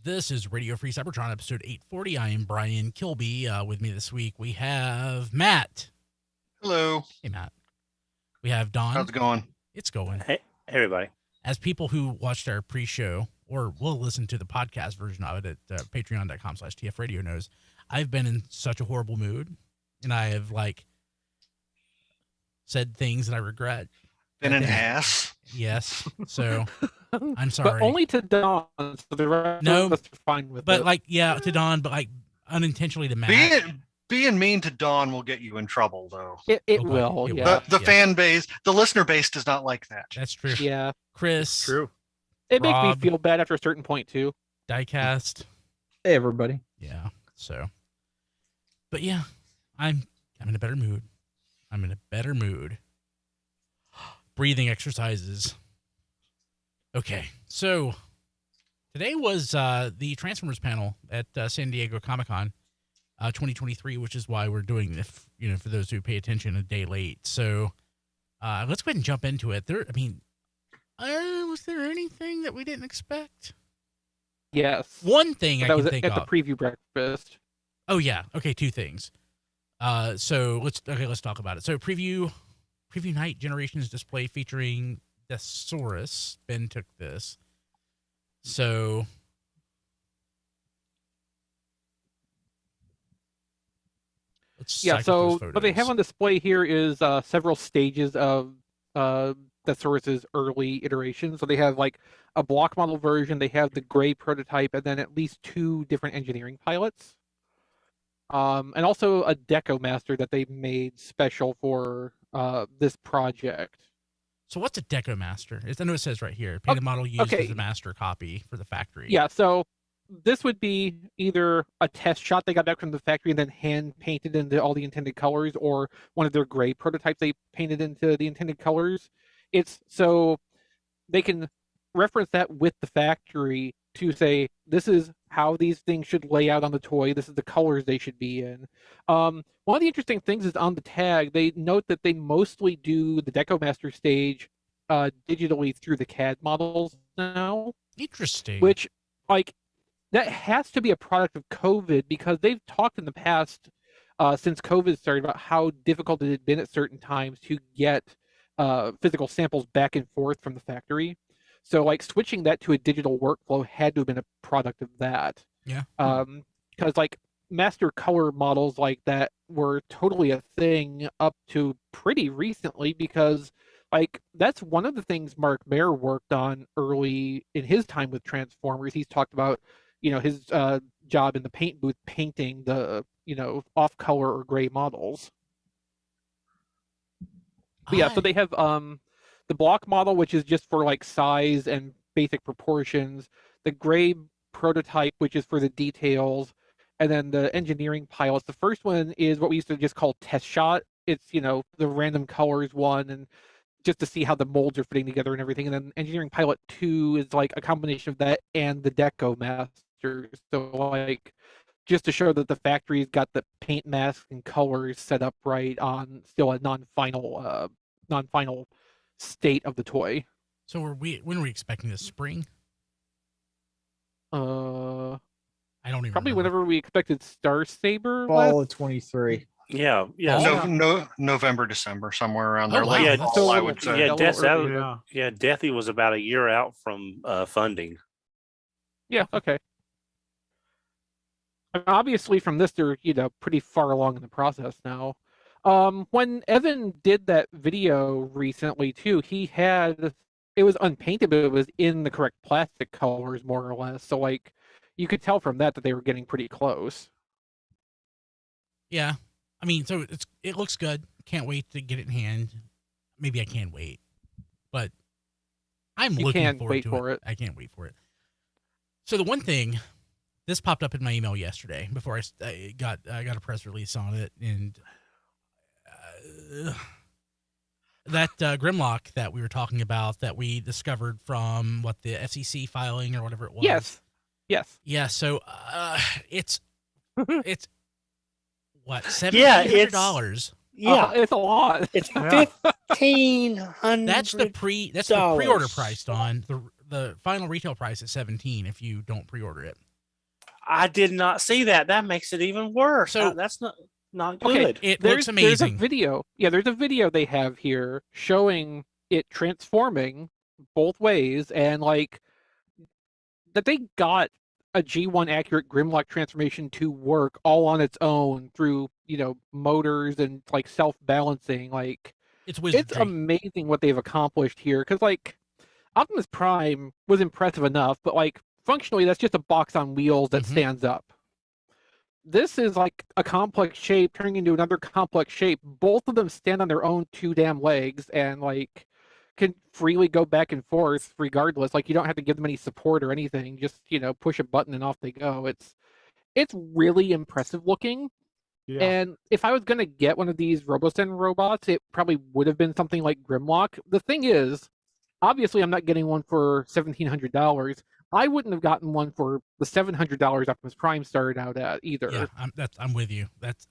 This is Radio Free Cybertron, episode 840. I am Brian Kilby. With me this week, we have Matt. Hello. Hey, Matt. We have Don. How's it going? It's going. Hey, everybody. As people who watched our pre-show or will listen to the podcast version of it at patreon.com/tfradio knows, I've been in such a horrible mood, and I have, said things that I regret. Been an ass? Yes. So... I'm sorry. But only to Don, so the rest of us are fine with it. But, to Don, but, unintentionally to Matt. Being mean to Don will get you in trouble, though. It will, yeah. The fan base, the listener base does not like that. That's true. Yeah. Chris. True. It makes me feel bad after a certain point, too. Diecast. Hey, everybody. Yeah, so. But, yeah, I'm in a better mood. I'm in a better mood. Breathing exercises. Okay, so today was the Transformers panel at San Diego Comic-Con 2023, which is why we're doing this, for those who pay attention, a day late. So let's go ahead and jump into it. Was there anything that we didn't expect? Yes. One thing I can think at of. the preview breakfast. Oh, yeah. Okay, two things. So let's talk about it. So preview night Generations display featuring Thesaurus. Ben took this. So what they have on display here is several stages of Thesaurus's early iterations. So they have a block model version, they have the gray prototype, and then at least two different engineering pilots. And also a Deco Master that they made special for this project. So what's a Deco Master? I know it says right here, painted model used as a master copy for the factory. Yeah, so this would be either a test shot they got back from the factory and then hand painted into all the intended colors, or one of their gray prototypes they painted into the intended colors. It's so they can reference that with the factory to say, this is how these things should lay out on the toy. This is the colors they should be in. One of the interesting things is on the tag, they note that they mostly do the Deco Master stage digitally through the CAD models now. Interesting. Which, that has to be a product of COVID, because they've talked in the past, since COVID started, about how difficult it had been at certain times to get physical samples back and forth from the factory. So, switching that to a digital workflow had to have been a product of that. Yeah. Because, master color models like that were totally a thing up to pretty recently, because, that's one of the things Mark Mayer worked on early in his time with Transformers. He's talked about, his job in the paint booth painting the, off-color or gray models. But yeah, so they have... the block model, which is just for size and basic proportions, the gray prototype, which is for the details, and then the engineering pilots. The first one is what we used to just call test shot. It's, the random colors one, and just to see how the molds are fitting together and everything. And then engineering pilot 2 is a combination of that and the Deco Master. So just to show that the factory's got the paint mask and colors set up right on still a non-final state of the toy. So when are we expecting this? Spring? I don't even probably remember. Whenever we expected Star Saber. Fall of 23. Yeah. November, December, somewhere around there. Oh, wow. Late That's fall, I so- would say. Yeah, early, Deathy was about a year out from funding. Yeah, okay. Obviously, from this, they're pretty far along in the process now. When Evan did that video recently too, it was unpainted, but it was in the correct plastic colors, more or less. So you could tell from that they were getting pretty close. Yeah. So it looks good. Can't wait to get it in hand. Maybe I can't wait, but I'm looking forward to it. I can't wait for it. So the one thing, this popped up in my email yesterday before I got a press release on it, and that Grimlock that we were talking about that we discovered from the SEC filing or whatever it was. Yes. Yeah. So it's what, $1,700? Yeah, it's a lot. It's $1,500. That's the pre-order price, Don. The final retail price is $17 if you don't pre-order it. I did not see that. That makes it even worse. So- That's not Okay, good. It There's looks a amazing. video. Yeah, there's a video they have here showing it transforming both ways, and like that they got a G1 accurate Grimlock transformation to work all on its own through motors and like self-balancing. Like It's it's wizardry. amazing what they've accomplished here. Because like Optimus Prime was impressive enough, but like functionally that's just a box on wheels that Mhm. stands up. This is like a complex shape turning into another complex shape. Both of them stand on their own two damn legs and like can freely go back and forth regardless. Like you don't have to give them any support or anything. Just push a button and off they go. It's really impressive looking. Yeah. And if I was gonna get one of these Robosen robots, it probably would have been something like Grimlock. The thing is, obviously I'm not getting one for $1,700. I wouldn't have gotten one for the $700 Optimus Prime started out at either. Yeah, I'm with you. That's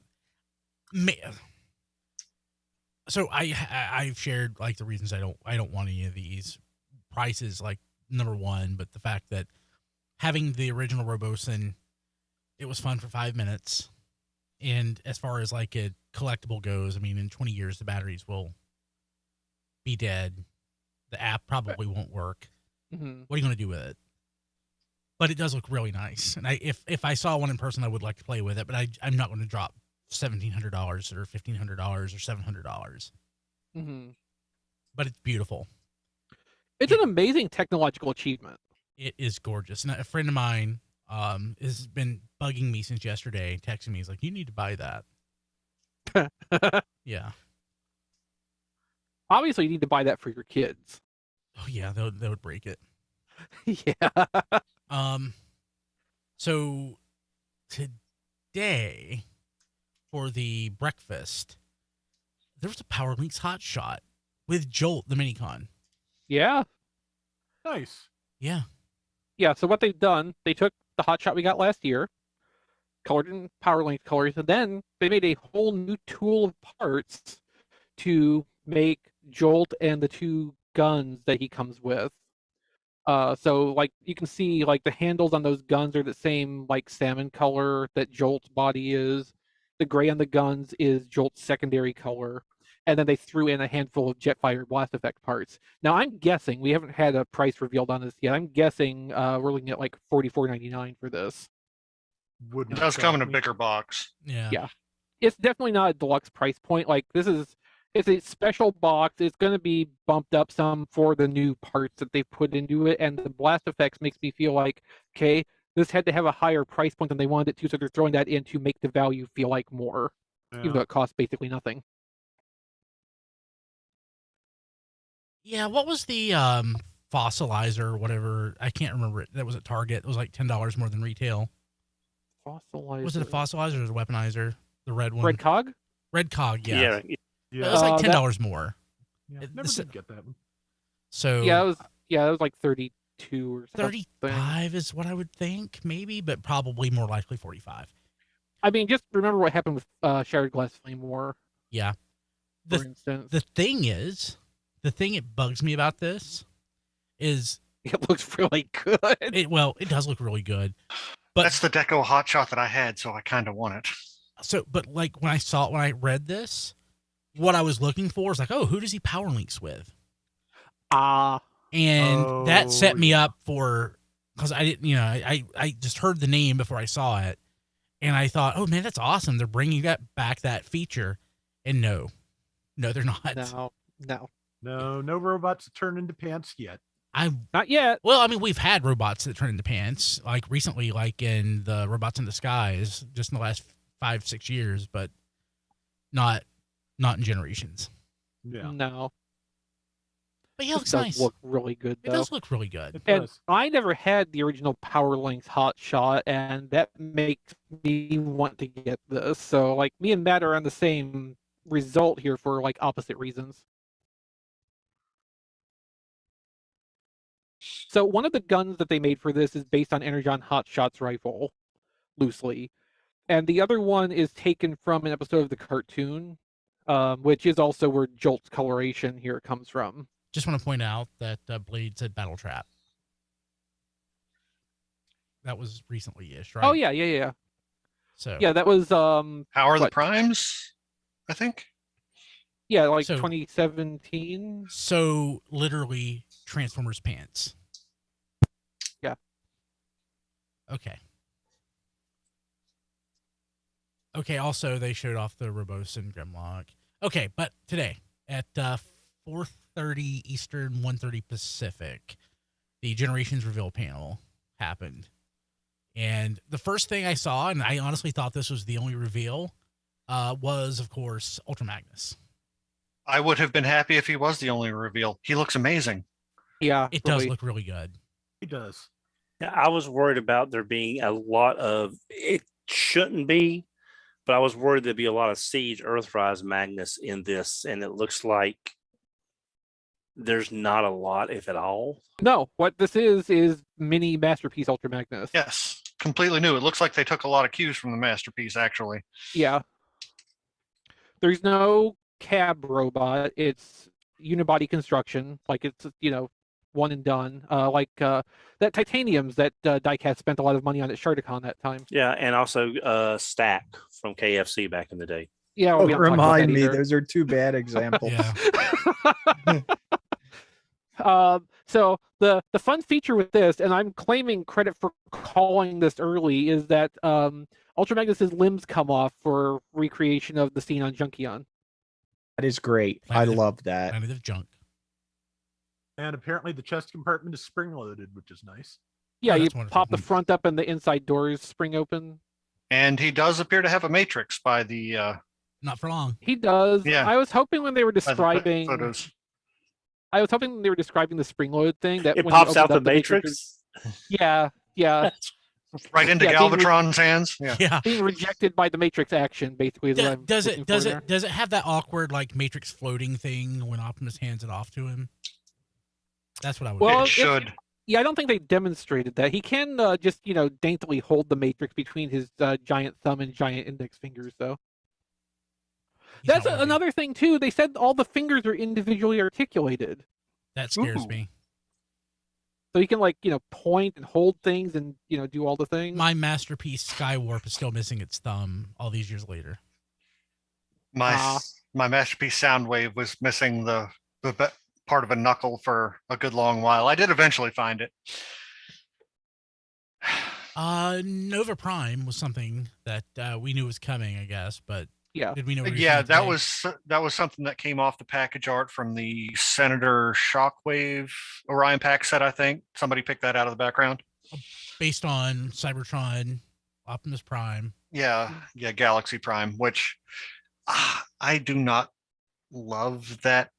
so I've shared like the reasons I don't want any of these prices, like number one, but the fact that having the original Robosen, it was fun for 5 minutes, and as far as like a collectible goes, I mean, in 20 years the batteries will be dead. The app probably won't work. Mhm. What are you going to do with it? But it does look really nice, and if I saw one in person, I would like to play with it. But I'm not going to drop $1,700 or $1,500 or $700. Mhm. But it's beautiful. It's an amazing technological achievement. It is gorgeous. And a friend of mine has been bugging me since yesterday, texting me. He's like, "You need to buy that." Yeah. Obviously, you need to buy that for your kids. Oh yeah, they would break it. Yeah. So today for the breakfast, there was a Powerlinx Hot Shot with Jolt, the Minicon. Yeah. Nice. Yeah. Yeah. So what they've done, they took the Hot Shot we got last year, colored in Powerlinx colors, and then they made a whole new tool of parts to make Jolt and the two guns that he comes with. So like you can see like the handles on those guns are the same like salmon color that Jolt's body is. The gray on the guns is Jolt's secondary color. And then they threw in a handful of Jetfire blast effect parts. Now I'm guessing, we haven't had a price revealed on this yet. I'm guessing we're looking at like $44.99 for this. Wouldn't It does come in a shock me. bigger box. Yeah. Yeah. It's definitely not a deluxe price point. Like it's a special box. It's going to be bumped up some for the new parts that they've put into it. And the blast effects makes me feel like, okay, this had to have a higher price point than they wanted it to. So they're throwing that in to make the value feel like more, even though Yeah. it costs basically nothing. Yeah, what was the fossilizer or whatever? I can't remember it. That was at Target. It was like $10 more than retail. Fossilizer. Was it a fossilizer or a weaponizer? The red one? Red Cog? Red Cog, yeah. Yeah. It Yeah. was like that- $10 more. Yeah. it- Never this- did get that one. So Yeah, it was like 32 or something. 35 is what I would think, maybe, but probably more likely 45. I mean, just remember what happened with Shattered Glass Flame War, Yeah. for The instance. the thing it bugs me about this is It looks really good. it does look really good. But That's the Deco Hot Shot that I had, so I kind of want it. but like when I read this, what I was looking for is like, oh, who does he Powerlinx with? And that set me yeah. up for, because I didn't, I just heard the name before I saw it, and I thought, oh man, that's awesome. They're bringing back that feature, and no, they're not. No. No robots that turn into pants yet. Not yet. Well, I mean, we've had robots that turn into pants, like recently, like in the Robots in the Skies, just in the last 5-6 years, but not in Generations. Yeah. No. But yeah, it It looks does nice. look really good, It though. does look really good. It And does. I never had the original Powerlinx Hot Shot, and that makes me want to get this. So, like, me and Matt are on the same result here for, like, opposite reasons. So, one of the guns that they made for this is based on Energon Hot Shot's rifle, loosely. And the other one is taken from an episode of the cartoon, which is also where Jolt's coloration here comes from. Just want to point out that Blade said Battle Trap. That was recently-ish, right? Oh yeah. So Yeah, that was How are the What? primes? I think. yeah, like So- 2017. So literally Transformers pants. Yeah. Okay. Okay, also they showed off the Robosen Grimlock. Okay, but today at 4:30 Eastern, 1:30 Pacific, the Generations reveal panel happened. And the first thing I saw, and I honestly thought this was the only reveal, was of course Ultra Magnus. I would have been happy if he was the only reveal. He looks amazing. Yeah, It does really. look really good. He does. Yeah, I was worried about there being a lot of it shouldn't be, but I was worried there'd be a lot of Siege Earthrise Magnus in this, and it looks like there's not a lot, if at all. No, what this is mini Masterpiece Ultra Magnus. Yes, completely new. It looks like they took a lot of cues from the masterpiece, actually. Yeah. There's no cab robot. It's unibody construction. Like it's one and done. That titaniums that Diecast spent a lot of money on at Sharticon that time. Yeah, and also Stack from KFC back in the day. Yeah, Oh, we don't talk about remind that me, either. those are two bad examples. Yeah. So the fun feature with this, and I'm claiming credit for calling this early, is that Ultra Magnus's limbs come off for recreation of the scene on Junkion. That is great. I Planet of- love that. Planet of Junk. And apparently the chest compartment is spring loaded, which is nice. Yeah, Oh, you that's wonderful. pop the front up and the inside doors spring open. And he does appear to have a matrix by the Not for long. He does. Yeah. I was hoping when they were by the describing, photos. I was hoping when they were describing the spring load thing that It when you pops out opened the up Matrix. Yeah, Right into Yeah, being re- Galvatron's hands. Yeah. Yeah. being rejected by the Matrix action basically is what I'm Does looking it does for it there. does it have that awkward like Matrix floating thing when Optimus hands it off to him? That's what I would. Well, It if- should. Yeah, I don't think they demonstrated that. He can just daintily hold the Matrix between his giant thumb and giant index fingers, though. He's That's not worthy. another thing too. They said all the fingers are individually articulated, That scares Ooh. me. so he can point and hold things and do all the things. My masterpiece Skywarp is still missing its thumb all these years later. My Ah. my masterpiece Soundwave was missing the part of a knuckle for a good long while. I did eventually find it. Nova Prime was something that we knew was coming, I guess, but Yeah. did we know? we were Yeah, seeing that today? was something that came off the package art from the Senator Shockwave Orion pack set. I think somebody picked that out of the background. based on Cybertron, Optimus Prime. Yeah, Galaxy Prime, which I do not love that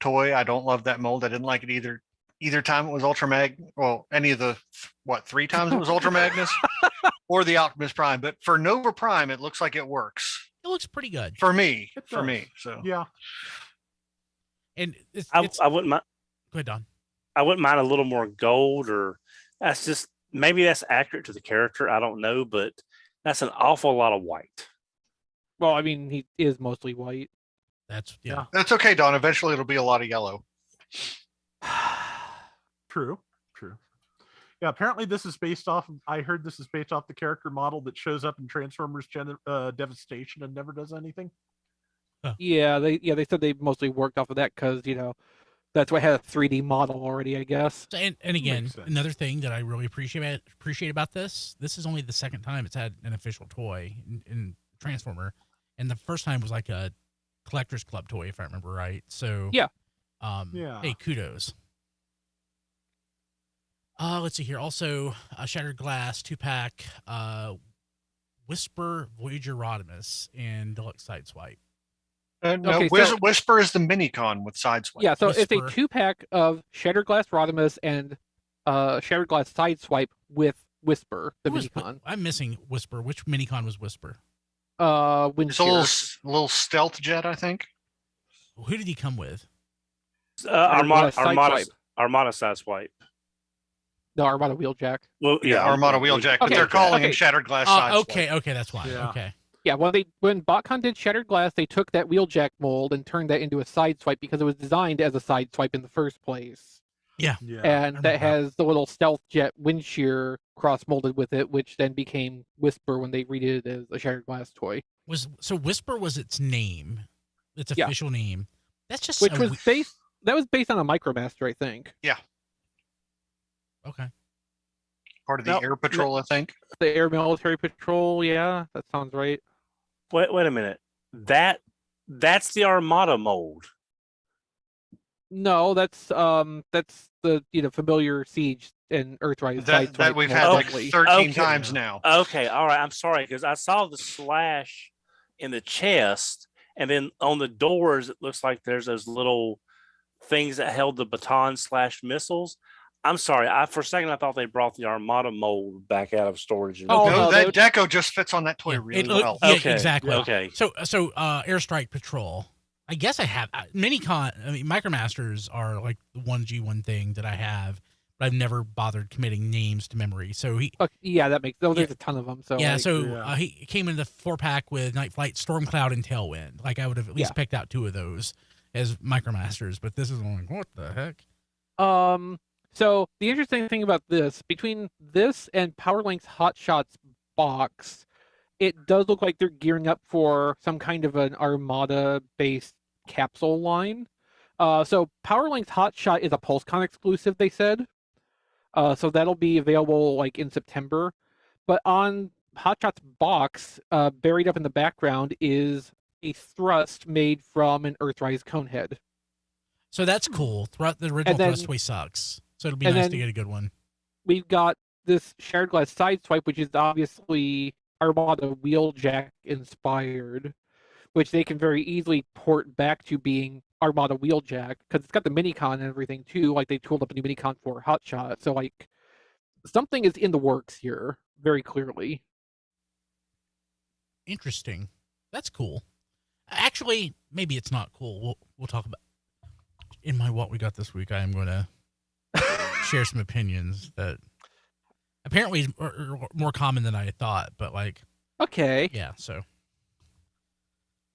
toy. I don't love that mold. I didn't like it either time it was Ultra Mag. Well, any of the 3 times it was Ultra Magnus or the Optimus Prime. But for Nova Prime, it looks like it works It looks pretty good, for me. It For does. me, so Yeah. and it's I wouldn't mind. go ahead, Don. I wouldn't mind a little more gold, or that's just maybe that's accurate to the character. I don't know, but that's an awful lot of white. Well, I mean, he is mostly white. That's Yeah. that's okay, Don. Eventually, it'll be a lot of yellow. True. Yeah, apparently this is based off. I heard this is based off the character model that shows up in Transformers Devastation and never does anything. Yeah, they said they mostly worked off of that because that's why I had a 3D model already, I guess. So, and again, Makes sense. another thing that I really appreciate about this is only the second time it's had an official toy in Transformer, and the first time was like a collector's club toy, if I remember right. So Yeah. Yeah. Hey, kudos. Let's see here. Also, Shattered Glass 2-pack, Whisper, Voyager Rodimus, and Deluxe Sideswipe. No, Okay, so- Whisper is the Minicon with Sideswipe. Yeah, so it's a Whisper. 2-pack of Shattered Glass Rodimus and Shattered Glass Sideswipe with Whisper, the Who was Minicon. I'm missing Whisper. Which Minicon was Whisper? It's a Windshield. little stealth jet, I think. Who did he come with? Armada Sideswipe. Sideswipe. The Armada Wheeljack. Well, Yeah, Armada Wheeljack, but Okay, they're calling okay. him Shattered Glass Sideswipe. Okay, that's why. Yeah. Okay. Yeah, when BotCon did Shattered Glass, they took that Wheeljack mold and turned that into a Sideswipe because it was designed as a Sideswipe in the first place. Yeah. And remember that has the little stealth jet wind shear cross molded with it, which then became Whisper when they redid it as a Shattered Glass toy. So Whisper was its name, its Yeah. official name. That's just Which was based on a Micromaster, I think. okay. Part of the No, Air Patrol, I think. The Air Military Patrol, yeah, that sounds right. Wait a minute. That's the Armada mold. No, that's the familiar Siege and Earthrise That we've had mold like only. 13 Okay. times now. Okay, all right. I'm sorry because I saw the slash in the chest, and then on the doors, it looks like there's those little things that held the baton/missiles. I'm sorry. For a second, I thought they brought the Armada mold back out of storage. Oh, no, no, that deco just fits on that toy Yeah, really well. Yeah, Okay, exactly. okay. So Airstrike Patrol. I guess I have Minicon. I mean, Micromasters are like the 1G1 thing that I have, but I've never bothered committing names to memory. So Yeah, that makes. There's Yeah. a ton of them. So yeah. like, So yeah. he came in the 4-pack with Night Flight, Stormcloud, and Tailwind. Like I would have at least picked out 2 of those as Micromasters, but this is like, what the heck? So the interesting thing about this, between this and Powerlinx Hot Shot's box, it does look like they're gearing up for some kind of an Armada-based capsule line. So Powerlinx Hot Shot is a PulseCon exclusive, they said. So that'll be available like in September. But on Hot Shot's box, buried up in the background, is a thrust made from an Earthrise Conehead. So that's cool. The original Thrustway sucks, so it'll be nice to get a good one. We've got this Shattered Glass Sideswipe, which is obviously Armada Wheeljack inspired, which they can very easily port back to being Armada Wheeljack because it's got the Minicon and everything too. Like they tooled up a new Minicon for Hot Shot, so like something is in the works here very clearly. Interesting. That's cool. Actually, maybe it's not cool. We'll talk about in my what we got this week. I am going to share some opinions that apparently are more common than I thought, but like, Okay. yeah. So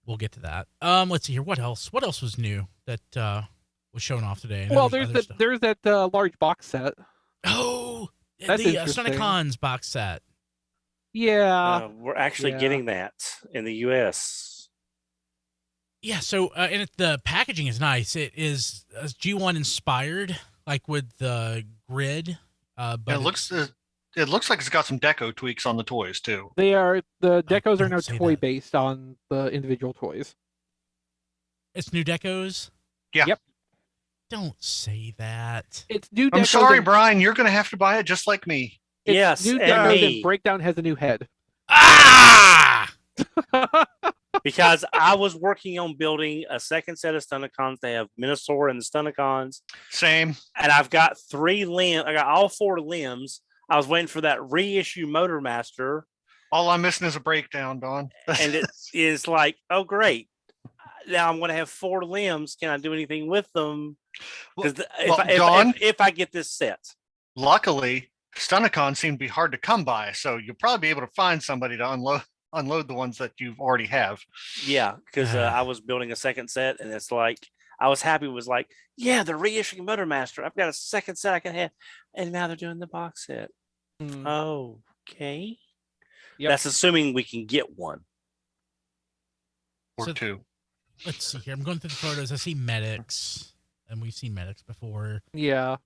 we'll get to that. Let's see here. What else? What else was new that was shown off today? I know Well, there's there's other stuff. that large box set. Oh, That's the interesting. Stunticons box set. Yeah. We're actually yeah. getting that in the U.S. Yeah, so and the packaging is nice. It is G1 inspired, like with the grid. But it looks like it's got some deco tweaks on the toys too. The decos are don't now say toy that. based on the individual toys. It's new decos. Yeah. Yep. Don't say that. It's new decos. I'm sorry, and, Brian. You're going to have to buy it just like me. it's Yes, new and decos me. and Breakdown has a new head. Ah! Because I was working on building a second set of Stunticons. They have Menasor and the Stunticons, Same. and I've got 3 limbs. I got all 4 limbs. I was waiting for that reissue Motor Master, All I'm missing is a breakdown, Don. and it is like, oh great! Now I'm going to have 4 limbs. Can I do anything with them? Because Don, if I get this set, luckily, Stunticons seem to be hard to come by, so you'll probably be able to find somebody to unload the ones that you already have. yeah, because I was building a second set, and it's like I was happy. Was like, yeah, the reissuing Motor Master. I've got a second set I can have, and now they're doing the box set. Okay, Yep. that's assuming we can get one. Or So- 2. Let's see here. I'm going through the photos. I see medics, and we've seen medics before. Yeah.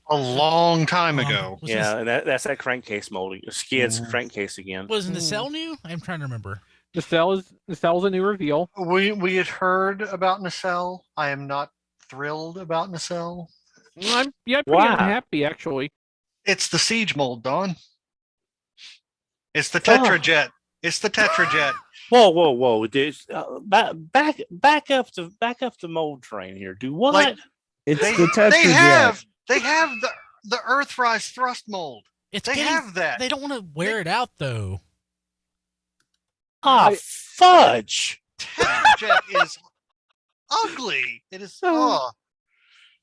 A long time ago. Was Yeah, and that's that crankcase molding. Mhm. Skid's crankcase again. Wasn't the cell new? I'm trying to remember. The cell's a new reveal. We had heard about Nacelle. I am not thrilled about Nacelle. I'm pretty Why? unhappy actually. It's the Siege mold, Don. It's the Tetrajet. It's the Tetrajet. Whoa, dude! Back up to mold train here. Do what? Like, It's They, the Tetrajet. they have the Earthrise thrust mold. It's They getting- have that. They don't want to wear it out though. Fudge! Tetrajet is ugly. It is. Oh.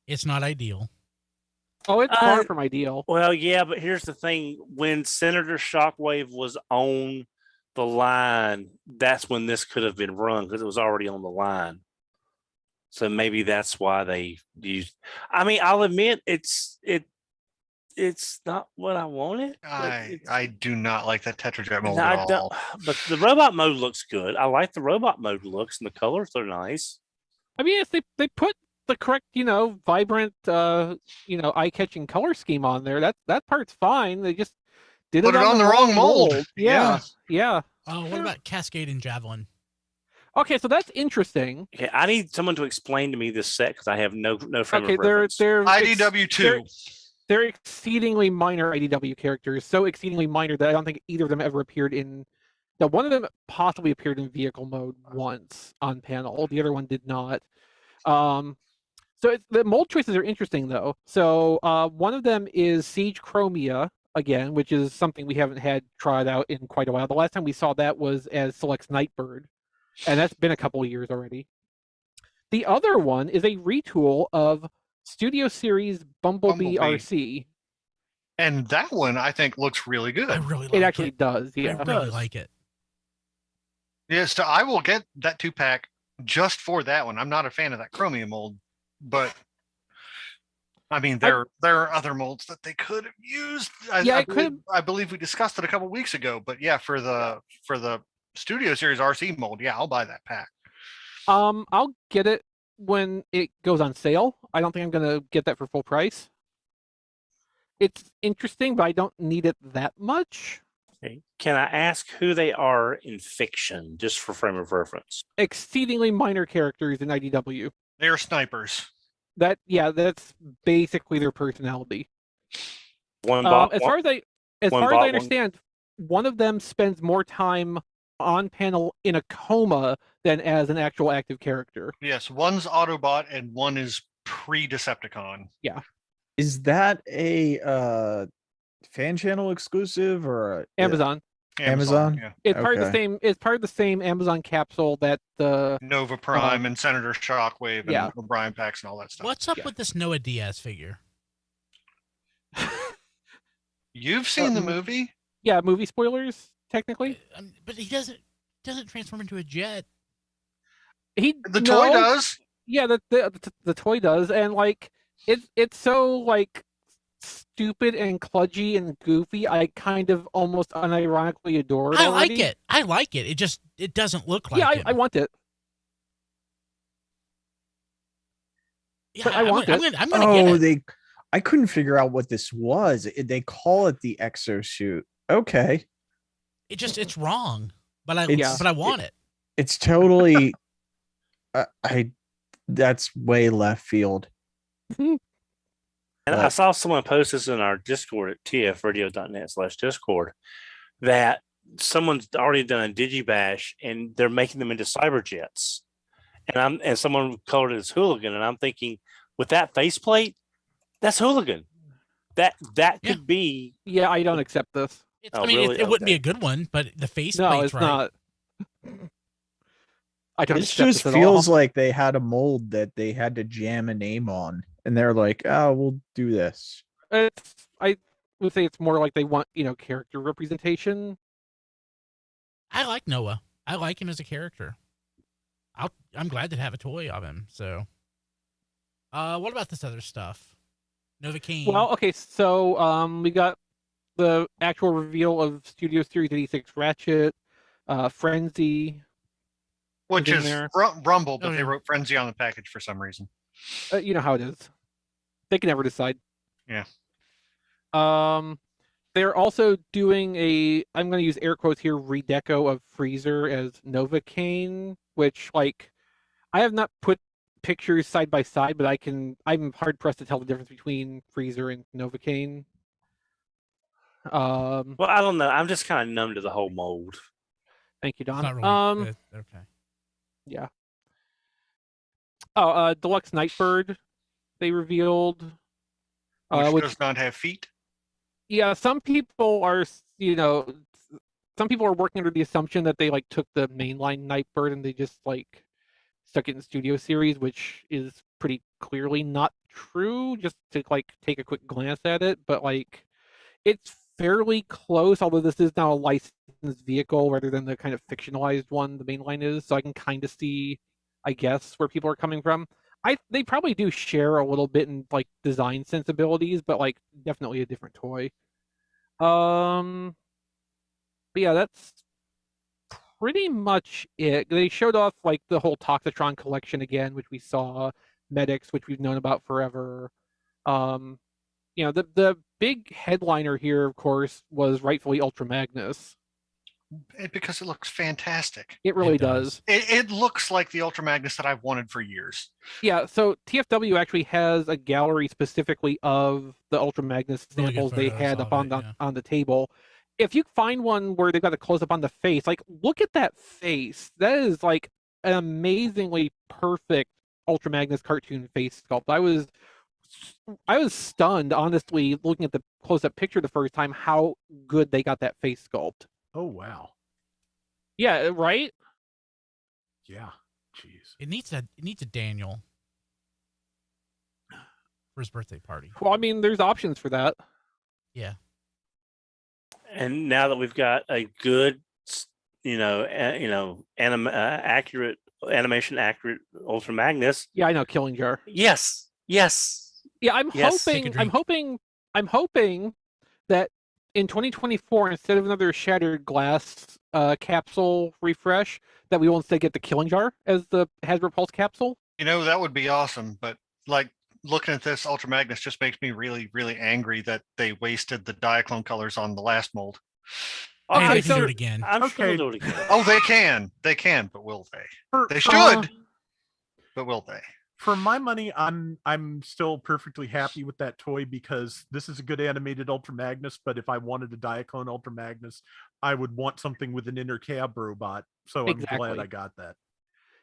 It's not ideal. Oh, it's Uh, far from ideal. Well, yeah, but here's the thing: when Senator Shockwave was on the line, that's when this could have been run because it was already on the line. So maybe that's why they used. I mean, I'll admit it's not what I wanted. but I do not like that Tetrajet mold no, at I don't. all. But the robot mode looks good. I like the robot mode looks, and the colors are nice. I mean, if they put the correct, vibrant, eye-catching color scheme on there, that part's fine. They just did Put it on the wrong mold. Yeah. Yeah. What about Cascade and Javelin? Okay, so that's interesting. Okay, I need someone to explain to me this set because I have no frame Okay, of reference. they're IDW2. they're exceedingly minor IDW characters, so exceedingly minor that I don't think either of them ever appeared in. Now, one of them possibly appeared in vehicle mode once on panel. The other one did not. So the mold choices are interesting, though. So one of them is Siege Chromia, again, which is something we haven't had tried out in quite a while. The last time we saw that was as Select's Nightbird, and that's been a couple of years already. The other one is a retool of Studio Series Bumblebee. RC. And that one, I think, looks really good. I really like It actually does, yeah. I really like it. Yeah, so I will get that 2-pack just for that one. I'm not a fan of that chromium mold, but I mean, there are other molds that they could have used. I believe we discussed it a couple weeks ago, but yeah, for the Studio Series RC mold, yeah, I'll buy that pack. I'll get it when it goes on sale. I don't think I'm gonna get that for full price. It's interesting, but I don't need it that much. Okay. Can I ask who they are in fiction, just for frame of reference? Exceedingly minor characters in IDW. They are snipers. That's basically their personality. One bot. As far as I understand, one of them spends more time on panel in a coma than as an actual active character. Yes, one's Autobot and one is pre-Decepticon. Yeah. Is that a fan channel exclusive or Amazon? Amazon? Yeah. It's part of the Okay. same. It's part of the same Amazon capsule that the Nova Prime and Senator Shockwave yeah. and O'Brien packs and all that stuff. What's up with this Noah Diaz figure? You've seen the movie? movie spoilers technically. But he doesn't transform into a jet. The toy does. Yeah, the toy does, and like it's so like stupid and kludgy and goofy. I kind of almost unironically adore it. I like it. I like it. It doesn't look like yeah, him. I want it. Yeah, but I want it. I'm gonna get it. I couldn't figure out what this was. They call it the exosuit. Okay. It's wrong. But I want it. It's totally that's way left field. And I saw someone post this in our Discord at tfradio.net/Discord that someone's already done a digibash and they're making them into cyber jets. And someone colored it as Hooligan, and I'm thinking, with that faceplate, that's Hooligan. That could be. Yeah, I don't accept this. Really? It wouldn't be a good one, but the face No, plate's it's right. not. I don't. It accept just this at feels all. like they had a mold that they had to jam a name on, and they're like, "Oh, we'll do this." I would say it's more like they want character representation. I like Noah. I like him as a character. I'm glad to have a toy of him. So, what about this other stuff? Novakane. Well, okay, so we got the actual reveal of Studio Series 86 Ratchet, Frenzy. Which in is there. Rumble, but Oh, they yeah. wrote Frenzy on the package for some reason. You know how it is. They can never decide. Yeah. They're also doing I'm going to use air quotes here, redeco of Freezer as Novakane, which, like, I have not put pictures side by side, but I'm hard pressed to tell the difference between Freezer and Novakane. Well, I don't know. I'm just kind of numb to the whole mold. Thank you, It's Don. not really, okay. Yeah. Oh, Deluxe Nightbird, they revealed. Which does not have feet. Yeah, some people are working under the assumption that they like took the mainline Nightbird and they just like stuck it in Studio Series, which is pretty clearly not true. Just to like take a quick glance at it, but like it's fairly close. Although this is now a licensed vehicle rather than the kind of fictionalized one the mainline is, so I can kind of see, I guess, where people are coming from. They probably do share a little bit in like design sensibilities, but like definitely a different toy. But yeah, that's pretty much it. They showed off like the whole Toxitron collection again, which we saw, medics, which we've known about forever. Um, the big headliner here, of course, was rightfully Ultra Magnus. Because it looks fantastic. It really It does. does. It looks like the Ultra Magnus that I've wanted for years. Yeah, so TFW actually has a gallery specifically of the Ultra Magnus Really good samples they photos had of up on it, the yeah. on the table. If you find one where they've got a close up on the face, like look at that face. That is like an amazingly perfect Ultra Magnus cartoon face sculpt. I was stunned, honestly, looking at the close up picture the first time, how good they got that face sculpt. Oh wow. Yeah, right? Yeah. Jeez. It needs a Daniel for his birthday party. Well, I mean, there's options for that. Yeah. And now that we've got a good, accurate animation, accurate Ultra Magnus. Yeah, I know, Killing Jar. Yes. Yeah, I'm Yes. Take a drink. hoping that in 2024, instead of another Shattered Glass capsule refresh, that we will instead get the Killing Jar as the Hasbro Pulse capsule. That would be awesome. But like looking at this Ultra Magnus just makes me really, really angry that they wasted the Diaclone colors on the last mold. Hey, Okay, they can so do it again. I'm sure Okay. they'll do it again. Oh, they can, but will they? They should, Uh, but will they? For my money, I'm still perfectly happy with that toy because this is a good animated Ultra Magnus. But if I wanted a Diaclone Ultra Magnus, I would want something with an inner cab robot. So I'm glad Exactly. I got that.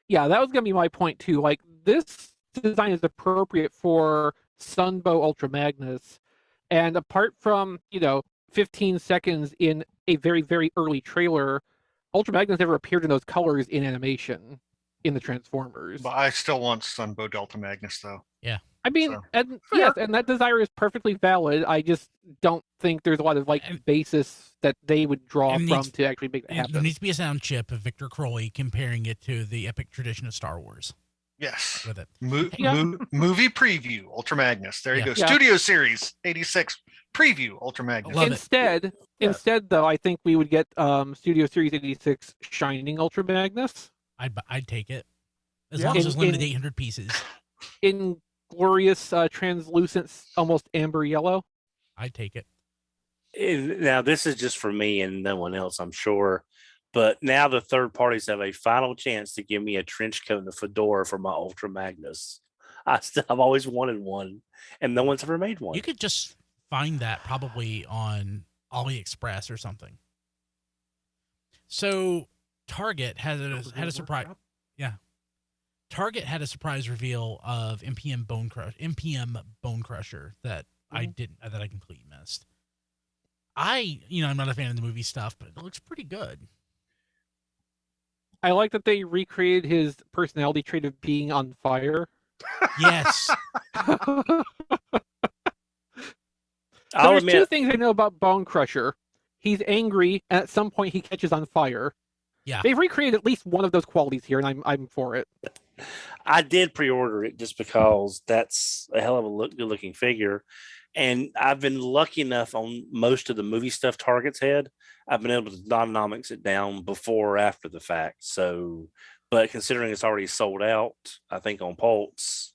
Yeah, that was gonna be my point too. Like this design is appropriate for Sunbow Ultra Magnus, and apart from 15 seconds in a very very early trailer, Ultra Magnus never appeared in those colors in animation in the Transformers. But I still want Sunbow Delta Magnus though. I mean, So, and fair. yes, and that desire is perfectly valid. I just don't think there's a lot of like And- basis that they would draw and from needs- to actually make that There happen. needs to be a sound chip of Victor Crowley comparing it to the epic tradition of Star Wars Yes. with it. Yeah. Movie preview Ultra Magnus. There you Yeah. go. Yeah. Studio Series 86 preview Ultra Magnus. Love it. Instead, though, I think we would get Studio Series 86 Shining Ultra Magnus I'd take it as Yeah. long as it's limited In- to 800 pieces. in glorious translucent, almost amber yellow. I'd take it. And now this is just for me and no one else, I'm sure. But now the third parties have a final chance to give me a trench coat and a fedora for my Ultra Magnus. I've always wanted one, and no one's ever made one. You could just find that probably on AliExpress or something. So Target had a surprise. Yeah, Target had a surprise reveal of MPM Bone Crusher that I completely missed. I'm not a fan of the movie stuff, but it looks pretty good. I like that they recreated his personality trait of being on fire. Yes. I'll There's two admit, things I know about Bone Crusher. He's angry, and at some point he catches on fire. Yeah. They've recreated at least one of those qualities here, and I'm for it. I did pre-order it just because that's a hell of a good looking figure. And I've been lucky enough on most of the movie stuff Target's had. I've been able to Nomics it down before or after the fact. So, but considering it's already sold out, I think on Pulse,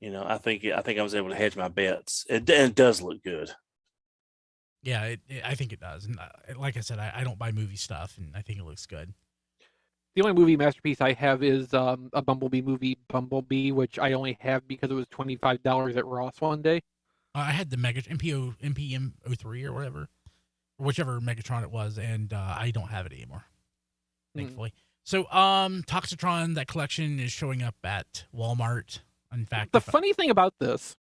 I think I was able to hedge my bets. It does look good. Yeah, I think it does. And like I said, I don't buy movie stuff, and I think it looks good. The only movie masterpiece I have is a Bumblebee movie, Bumblebee, which I only have because it was $25 at Ross one day. I had the MPM03 or whatever, or whichever Megatron it was, and I don't have it anymore, thankfully. So, Toxitron, that collection is showing up at Walmart. In fact, The funny thing about this,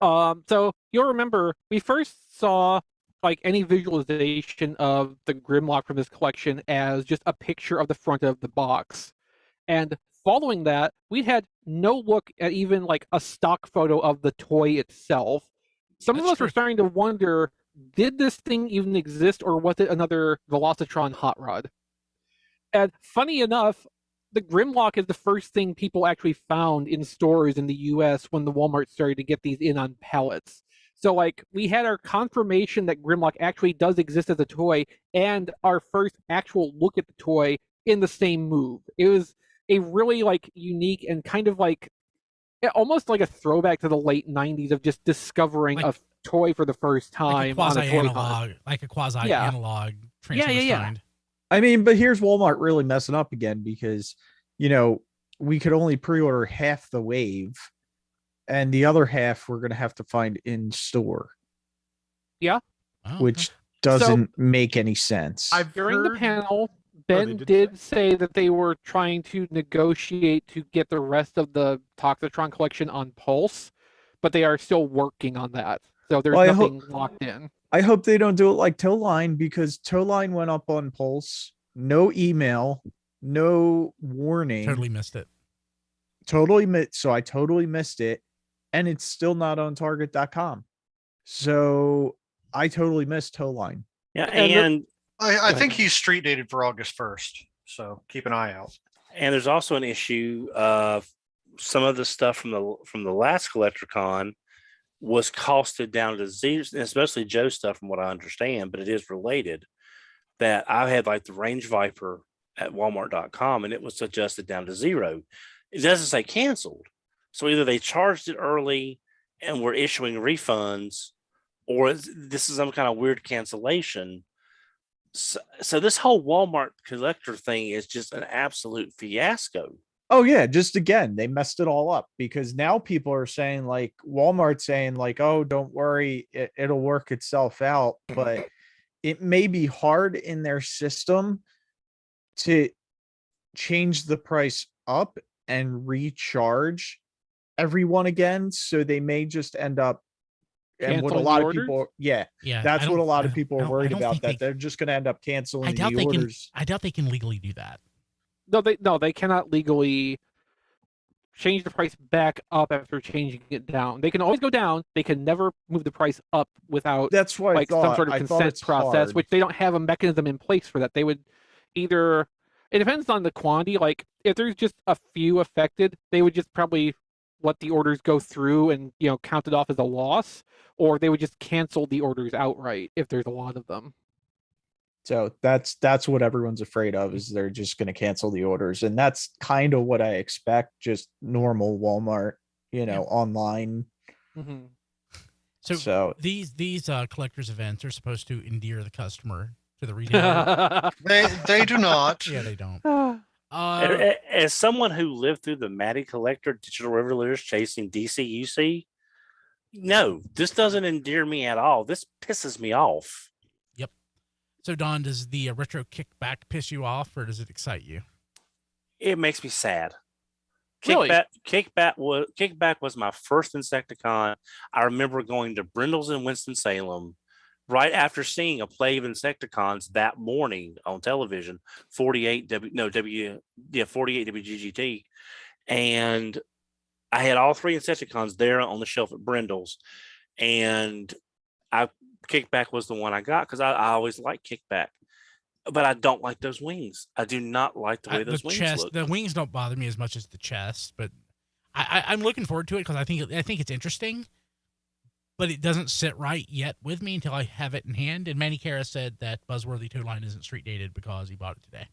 so you'll remember we first saw like any visualization of the Grimlock from this collection as just a picture of the front of the box, and following that, we had no look at even like a stock photo of the toy itself. Some of That's us were true. starting to wonder, did this thing even exist, or was it another Velocitron hot rod? And funny enough, the Grimlock is the first thing people actually found in stores in the US when the Walmart started to get these in on pallets. So like we had our confirmation that Grimlock actually does exist as a toy and our first actual look at the toy in the same move. It was a really like unique and kind of like almost like a throwback to the late 90s of just discovering Like- a toy for the first Like a time on a toy hunt. quasi-analog, like a quasi-analog Yeah, transfer yeah. kind. I mean, but here's Walmart really messing up again because, you know, we could only pre-order half the wave and the other half we're going to have to find in store, Oh, which doesn't make any sense. I've During the heard panel, they Ben did did say that they were trying to negotiate to get the rest of the Toxitron collection on Pulse, but they are still working on that. So there's Well, I nothing locked in. I hope they don't do it like Towline because Towline went up on Pulse, no email, no warning. totally missed it. So I totally missed it, and it's still not on Target.com. So I totally missed Towline. Yeah, And I think he's street dated for August 1st. So keep an eye out. and there's also an issue of some of the stuff from the last CollectorCon was costed down to zero, especially Joe's stuff from what I understand, but it is related. That I had like the Range Viper at Walmart.com and it was adjusted down to zero. It doesn't say canceled. So either they charged it early and were issuing refunds, or this is some kind of weird cancellation. So this whole Walmart collector thing is just an absolute fiasco. Oh yeah, just again, they messed it all up because now people are saying like Walmart saying like, oh, don't worry, it'll work itself out. But it may be hard in their system to change the price up and recharge everyone again. So they may just end up and what a Canceling lot the of people, orders? yeah, Yeah, that's I what a don't- lot I of people are don't- I worried don't about. think That they're just going to end up I canceling doubt the they can. orders. I doubt they can legally do that. No, they cannot legally change the price back up after changing it down. They can always go down. They can never move the price up without That's why like some sort of I thought consent it's process, hard. which they don't have a mechanism in place for that. They would either, it depends on the quantity. Like if there's just a few affected, they would just probably let the orders go through and count it off as a loss, or they would just cancel the orders outright if there's a lot of them. So that's what everyone's afraid of is they're just going to cancel the orders. And that's kind of what I expect, just normal Walmart, online. Mm-hmm. So these collectors events are supposed to endear the customer to the retailer. They do not. Yeah, they don't. As someone who lived through the Matty Collector Digital Revelers chasing DCUC, no, this doesn't endear me at all. This pisses me off. Yep. So Don, does the retro kickback piss you off, or does it excite you? It makes me sad. Really? Kickback was my first Insecticon. I remember going to Brindle's in Winston-Salem right after seeing a play of Insecticons that morning on television, 48 WGGT. And I had all three Insecticons there on the shelf at Brindle's. And Kickback was the one I got because I always like Kickback. But I don't like those wings. I do not like the way those wings look. The wings don't bother me as much as the chest, but I'm looking forward to it because I think it's interesting. But it doesn't sit right yet with me until I have it in hand. And Manny Cara said that Buzzworthy Toad Line isn't street dated because he bought it today.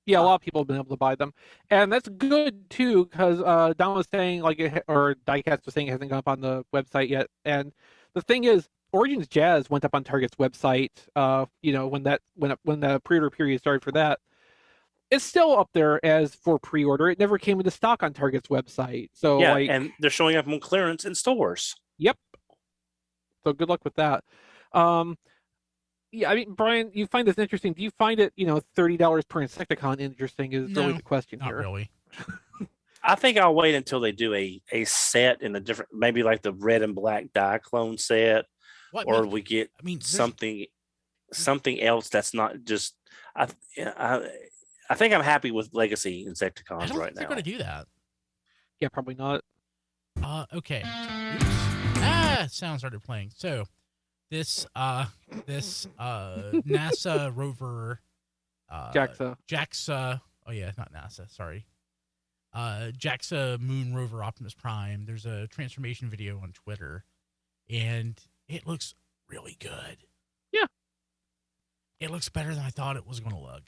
Yeah, a lot of people have been able to buy them, and that's good too because Don was saying or Diecast was saying it hasn't gone up on the website yet. And the thing is, Origins Jazz went up on Target's website. When the pre-order period started for that, it's still up there as for pre-order. It never came into stock on Target's website. So yeah, and they're showing up on clearance in stores. Yep. So good luck with that. Yeah, I mean, Brian, you find this interesting. Do you find it, $30 per Insecticon interesting is really the question Not here. really. I think I'll wait until they do a set in a different, maybe like the red and black Diaclone set, or we get something else that's not just. I think I'm happy with Legacy Insecticons I don't right think they're now. going to do that. Yeah, probably not. Okay. Sound started playing. So this NASA rover JAXA. JAXA Oh yeah, not NASA. Sorry. JAXA Moon Rover Optimus Prime. There's a transformation video on Twitter, and it looks really good. Yeah. It looks better than I thought it was going to look.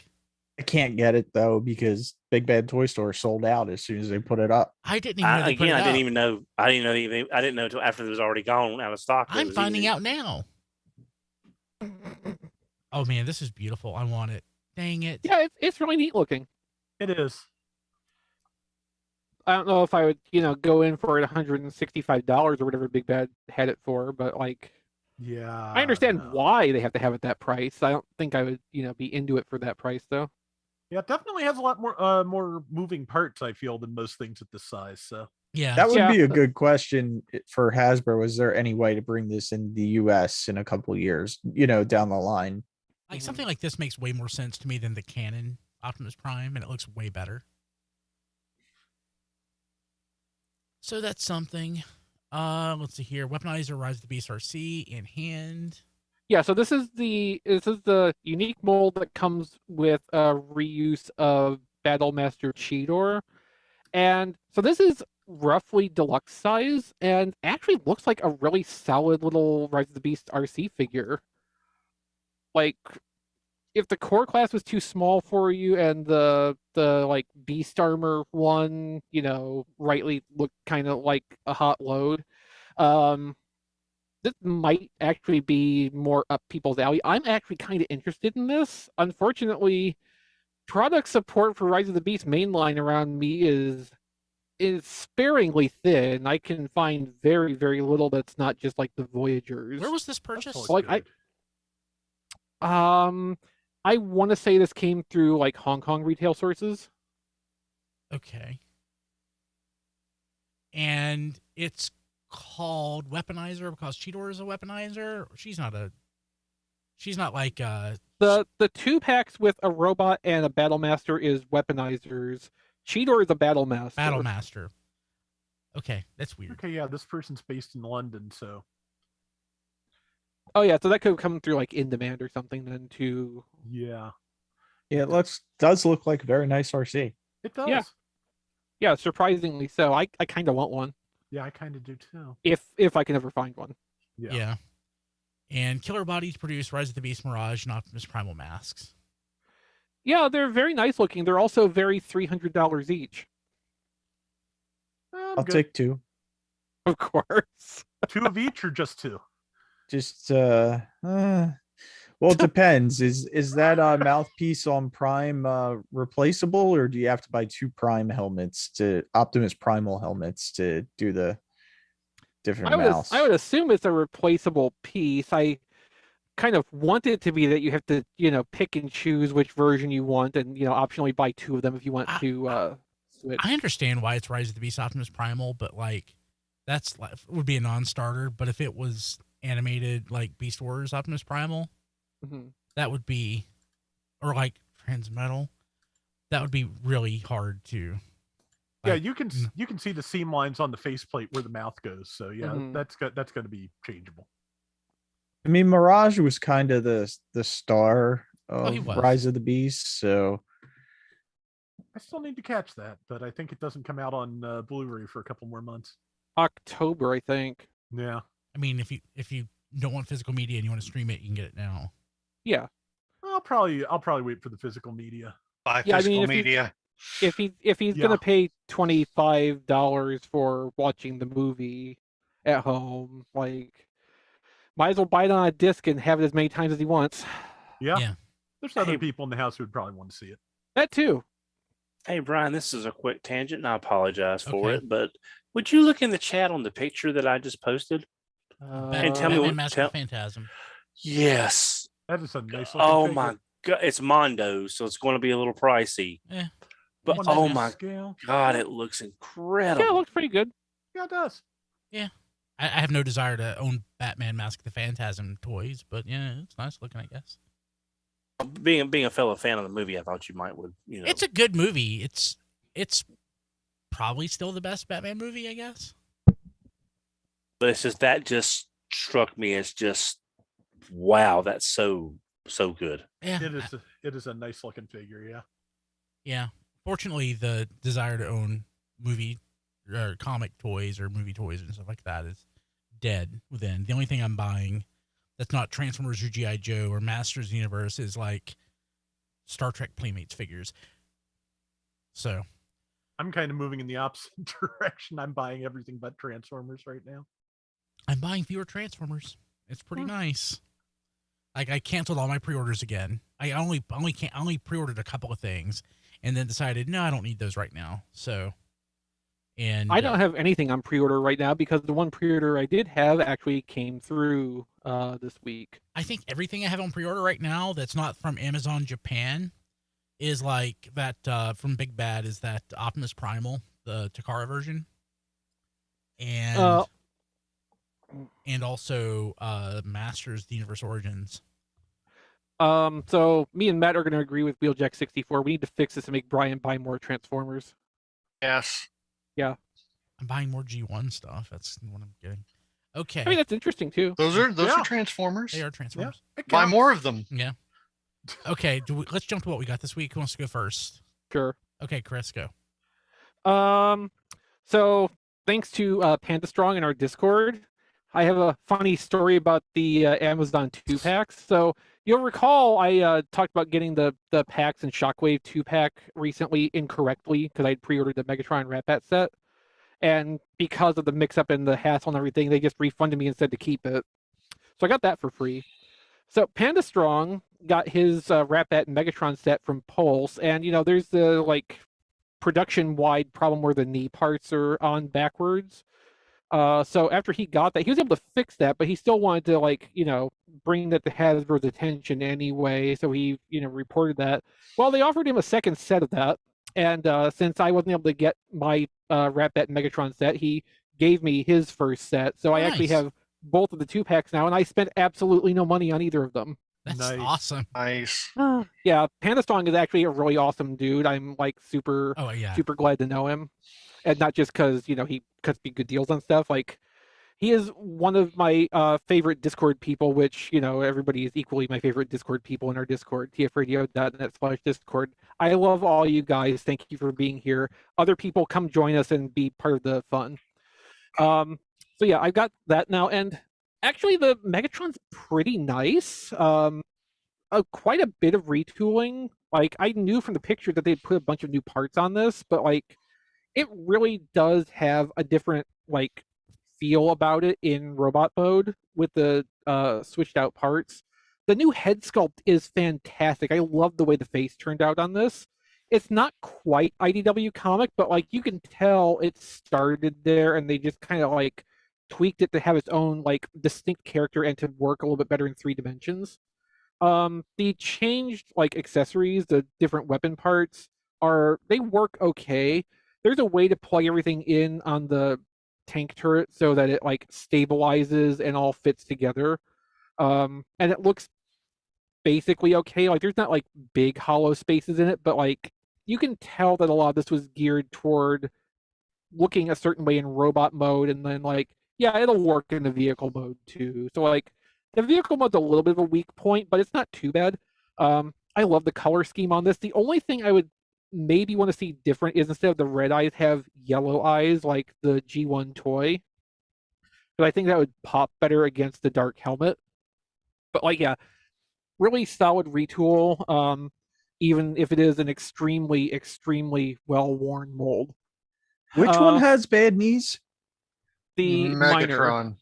I can't get it though because Big Bad Toy Store sold out as soon as they put it up. I didn't even know they put it I up. didn't even know. I didn't know until after it was already gone out of stock. I'm finding out now. Oh man, this is beautiful. I want it. Dang it. Yeah, it's really neat looking. It is. I don't know if I would, go in for it $165 or whatever Big Bad had it for, but like, Yeah. I understand no. why they have to have it that price. I don't think I would, be into it for that price though. Yeah, it definitely has a lot more moving parts, I feel, than most things at this size. So Yeah. That would Yeah. be a good question for Hasbro. Is there any way to bring this in the US in a couple of years, down the line? Like something like this makes way more sense to me than the Canon Optimus Prime, and it looks way better. So that's something. Let's see here. Weaponizer Rise of the Beast RC in hand. Yeah, so this is the unique mold that comes with a reuse of Battlemaster Cheetor. And so this is roughly deluxe size and actually looks like a really solid little Rise of the Beast RC figure. Like, if the core class was too small for you and the like Beast Armor one, rightly looked kind of like a hot load, this might actually be more up people's alley. I'm actually kind of interested in this. Unfortunately, product support for Rise of the Beast mainline around me is sparingly thin. I can find very, very little that's not just like the Voyagers. Where was this that's purchase? always Like, good. I want to say this came through like Hong Kong retail sources. Okay. And it's called Weaponizer because Cheetor is a weaponizer. She's not like The 2-packs with a robot and a Battlemaster is Weaponizers. Cheetor is a Battlemaster. Battlemaster. Okay, that's weird. Okay, yeah, this person's based in London, so Oh yeah, so that could come through like in demand or something then too. yeah, Yeah, it does look like a very nice RC. it does. Yeah. Yeah, surprisingly so. I kind of want one Yeah, I kind of do too. if I can ever find one. Yeah. And Killer Bodies produce Rise of the Beast Mirage and Optimus Primal masks. Yeah, they're very nice looking. They're also very $300 each. I'm I'll good. take two. Of course. 2 of each or just 2? Just well, it depends. Is that mouthpiece on Prime replaceable, or do you have to buy 2 Prime helmets to Optimus Primal helmets to do the different mouse? I would assume it's a replaceable piece. I kind of want it to be that you have to, pick and choose which version you want, and optionally buy 2 of them if you want to switch. I understand why it's Rise of the Beast Optimus Primal, but like that's would be a non-starter. But if it was animated like Beast Wars Optimus Primal, that would be, or like Transmetal, that would be really hard to. Yeah, like, you can see the seam lines on the faceplate where the mouth goes. So yeah, that's going to be changeable. I mean, Mirage was kind of the star he of was. Rise of the Beast, so I still need to catch that, but I think it doesn't come out on Blu-ray for a couple more months. October, I think. Yeah. I mean, if you don't want physical media and you want to stream it, you can get it now. Yeah. I'll probably wait for the physical media. Buy Yeah, I physical mean, media. If he's Yeah. gonna pay $25 for watching the movie at home, like, might as well buy it on a disc and have it as many times as he wants. Yeah. Yeah. There's other Hey. people in the house who would probably want to see it. That too. Hey, Brian, this is a quick tangent, and I apologize for Okay. it, but would you look in the chat on the picture that I just posted? And tell me Batman what- Mask tell- of the Phantasm. Yes. That is a nice looking Oh figure. my god, it's Mondo, so it's going to be a little pricey. Yeah. But It's oh nice. my Scale. god, it looks incredible. Yeah, it looks pretty good. Yeah, it does. I have no desire to own Batman Mask of the Phantasm toys, but yeah, it's nice looking, I guess. Being a fellow fan of the movie, I thought you might would. It's a good movie. It's probably still the best Batman movie, I guess. But it's just that just struck me as just wow. That's so good. Yeah. It is a nice looking figure. Yeah. Yeah. fortunately, the desire to own movie or comic toys or movie toys and stuff like that is dead within. The only thing I'm buying that's not Transformers or G.I. Joe or Masters of the Universe is like Star Trek Playmates figures. So I'm kind of moving in the opposite direction. I'm buying everything but Transformers right now. I'm buying fewer Transformers. It's pretty nice. Like I canceled all my pre-orders again. I only pre-ordered a couple of things and then decided, no, I don't need those right now. So, and I don't have anything on pre-order right now because the one pre-order I did have actually came through this week. I think everything I have on pre-order right now that's not from Amazon Japan is like that from Big Bad is that Optimus Primal, the Takara version. And also Masters of the Universe Origins. So me and Matt are going to agree with Wheeljack 64. We need to fix this and make Brian buy more Transformers. Yes. Yeah. I'm buying more G1 stuff. That's what I'm getting. Okay. I mean, that's interesting too. Those are Yeah. Transformers. They are Transformers. It Buy counts. more of them. Yeah. Okay. Let's jump to what we got this week. Who wants to go first? Sure. Okay, Chris, go. So thanks to Panda Strong in our Discord, I have a funny story about the Amazon 2-packs. So you'll recall I talked about getting the packs and Shockwave 2-pack recently incorrectly because I'd pre-ordered the Megatron Rat Bat set. And because of the mix-up and the hassle and everything, they just refunded me and said to keep it. So I got that for free. So Panda Strong got his Rat Bat and Megatron set from Pulse. And, you know, there's the, like, production-wide problem where the knee parts are on backwards. So after he got that, he was able to fix that, but he still wanted to, like, you know, bring that to Hasbro's attention anyway. So he, you know, reported that. Well, they offered him a second set of that. And since I wasn't able to get my Rat Bat and Megatron set, he gave me his first set. So I actually Nice. have both of the 2-packs now, and I spent absolutely no money on either of them. That's Nice. awesome. Nice. Yeah, Panda Strong is actually a really awesome dude. I'm like super Oh, yeah. super glad to know him, and not just because, you know, he cuts me good deals on stuff. Like, he is one of my favorite Discord people, which, you know, everybody is equally my favorite Discord people in our Discord, tfradio.net/Discord. I love all you guys. Thank you for being here. Other people, come join us and be part of the fun. So yeah, I've got that now, and actually the Megatron's pretty nice. Quite a bit of retooling. Like, I knew from the picture that they'd put a bunch of new parts on this, but like, it really does have a different like feel about it in robot mode with the switched out parts. The new head sculpt is fantastic. I love the way the face turned out on this. It's not quite IDW comic, but like, you can tell it started there and they just kind of like tweaked it to have its own like distinct character and to work a little bit better in 3 dimensions. The changed like accessories, the different weapon parts they work okay. There's a way to plug everything in on the tank turret so that it like stabilizes and all fits together. And it looks basically okay. Like, there's not like big hollow spaces in it, but like, you can tell that a lot of this was geared toward looking a certain way in robot mode, and then like, yeah, it'll work in the vehicle mode too. So like, the vehicle mode's a little bit of a weak point, but it's not too bad. I love the color scheme on this. The only thing I would maybe want to see different is instead of the red eyes, have yellow eyes like the G1 toy. But I think that would pop better against the dark helmet. But like, yeah, really solid retool, even if it is an extremely, extremely well-worn mold. Which one has bad knees? The minor Megatron.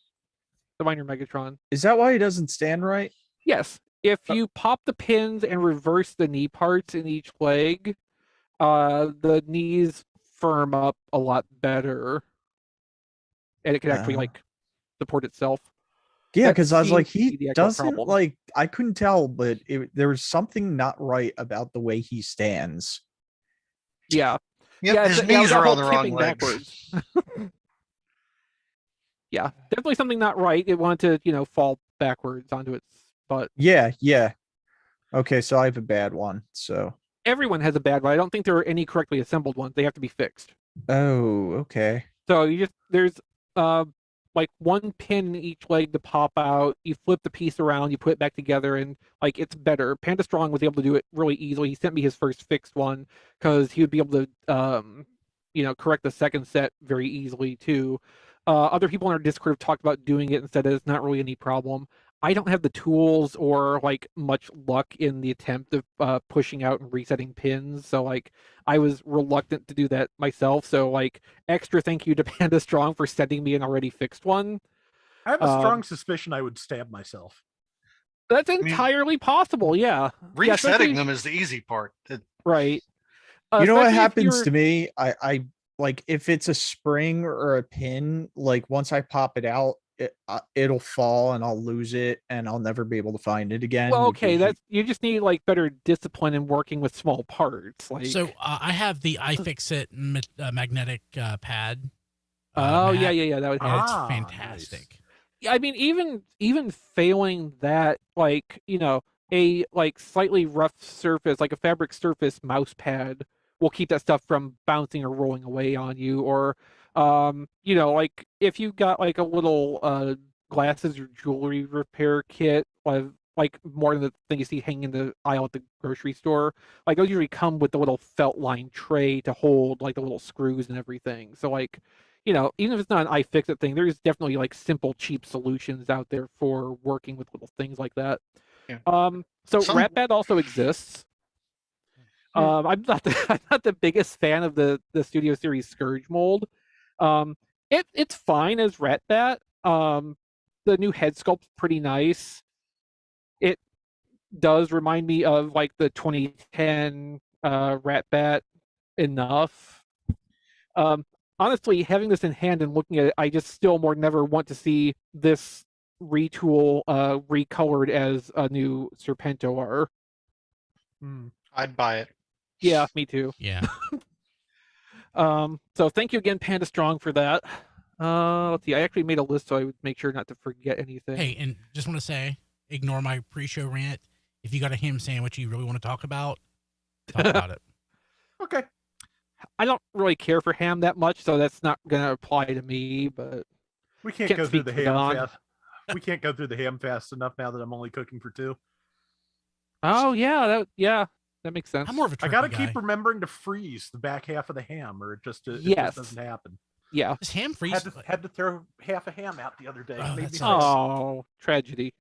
Megatron. Is that why he doesn't stand right? Yes. If you pop the pins and reverse the knee parts in each leg, the knees firm up a lot better, and it can actually like support itself. Yeah, That because I was like, seems to be he the actual doesn't problem. like. I couldn't tell, but there was something not right about the way he stands. Yeah. Yep, yeah, his it's- yeah, knees that are whole on the wrong tipping legs. backwards. Yeah, definitely something not right. It wanted to, you know, fall backwards onto its butt. Yeah, yeah. Okay, so I have a bad one. So Everyone has a bad one. I don't think there are any correctly assembled ones. They have to be fixed. oh, okay. So there's like one pin in each leg to pop out. You flip the piece around, you put it back together, and like it's better. Panda Strong was able to do it really easily. He sent me his first fixed one because he would be able to correct the second set very easily too. Other people in our Discord have talked about doing it and said that it's not really any problem. I don't have the tools or like much luck in the attempt of pushing out and resetting pins, so like I was reluctant to do that myself. So like extra thank you to Panda Strong for sending me an already fixed one. I have a strong suspicion I would stab myself. That's entirely possible. Yeah, Resetting them is the easy part. Right. You know what Especially if happens you're- to me? I like if it's a spring or a pin, like once I pop it out, it'll fall and I'll lose it and I'll never be able to find it again. Well, okay, because you just need like better discipline in working with small parts. Like So I have the iFixit magnetic pad. oh mat, yeah, that would and it's Ah, nice. fantastic. I mean, even failing that, like a like slightly rough surface, like a fabric surface mouse pad, will keep that stuff from bouncing or rolling away on you. Or, like if you got like a little glasses or jewelry repair kit, like more than the thing you see hanging in the aisle at the grocery store, like those usually come with the little felt line tray to hold like the little screws and everything. So like even if it's not an iFixit thing, there's definitely like simple, cheap solutions out there for working with little things like that. Yeah. So Some- Ratbat also exists. I'm not the biggest fan of the Studio Series Scourge mold. It's fine as Ratbat. The new head sculpt's pretty nice. It does remind me of like the 2010 Ratbat enough. Honestly, having this in hand and looking at it, I just still more never want to see this retool recolored as a new Serpentor. I'd buy it. Yeah, me too. Yeah. So thank you again, Panda Strong, for that. Let's see. I actually made a list so I would make sure not to forget anything. Hey, and just want to say, ignore my pre-show rant. If you got a ham sandwich you really want to talk about it. Okay. I don't really care for ham that much, so that's not going to apply to me. But We can't Can't go through speak the for ham Don. fast. We can't go through the ham fast enough now that I'm only cooking for two. oh yeah, that makes sense. I'm more of a I turkey gotta guy. keep remembering to freeze the back half of the ham, or it just Yes. doesn't happen. Yeah. Is ham freeze? Had to throw half a ham out the other day. Oh, It made that me sucks. sick. Oh, tragedy.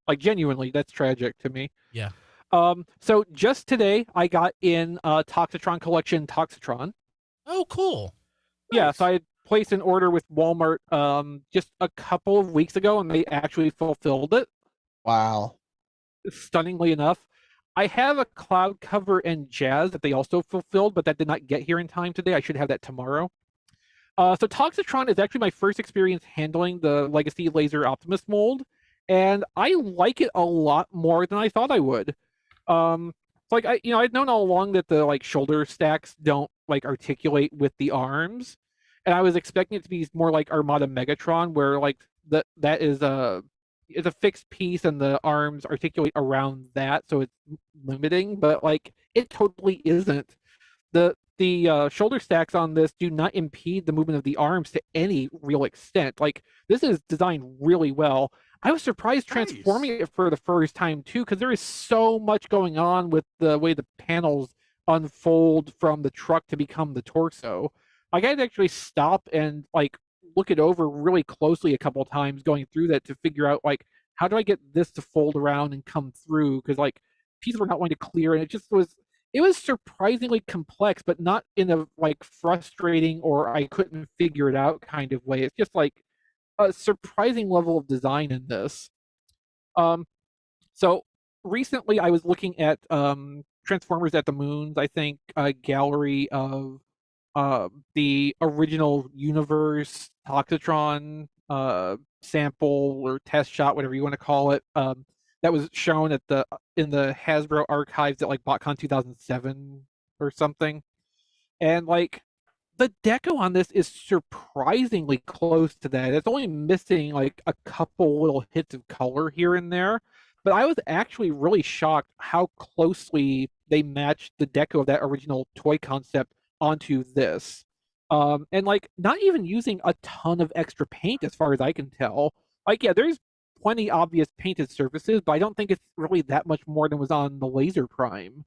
Like genuinely, that's tragic to me. Yeah. So just today I got in Toxitron Collection Toxitron. Oh, cool. Yeah, Nice. so I had placed an order with Walmart just a couple of weeks ago, and they actually fulfilled it, wow. stunningly enough. I have a cloud cover and jazz that they also fulfilled, but that did not get here in time today. I should have that tomorrow. So Toxitron is actually my first experience handling the Legacy Laser Optimus mold, and I like it a lot more than I thought I would. It's like I'd known all along that the like shoulder stacks don't like articulate with the arms, and I was expecting it to be more like Armada Megatron, where like that is a fixed piece and the arms articulate around that, so it's limiting. But like it totally isn't. The shoulder stacks on this do not impede the movement of the arms to any real extent. Like this is designed really well. I was surprised transforming it for the first time too, because there is so much going on with the way the panels unfold from the truck to become the torso. Like I had to actually stop and like look it over really closely a couple times going through that to figure out like how do I get this to fold around and come through, because like pieces were not going to clear, and it was surprisingly complex, but not in a like frustrating or I couldn't figure it out kind of way. It's just like a surprising level of design in this. So recently I was looking at Transformers at the Moons, I think, a gallery of the original universe Toxitron sample or test shot, whatever you want to call it. That was shown in the Hasbro archives at like BotCon 2007 or something. And like the deco on this is surprisingly close to that. It's only missing like a couple little hits of color here and there. But I was actually really shocked how closely they matched the deco of that original toy concept onto this. And like not even using a ton of extra paint as far as I can tell. Like, yeah, there's plenty obvious painted surfaces, but I don't think it's really that much more than was on the Laser Prime.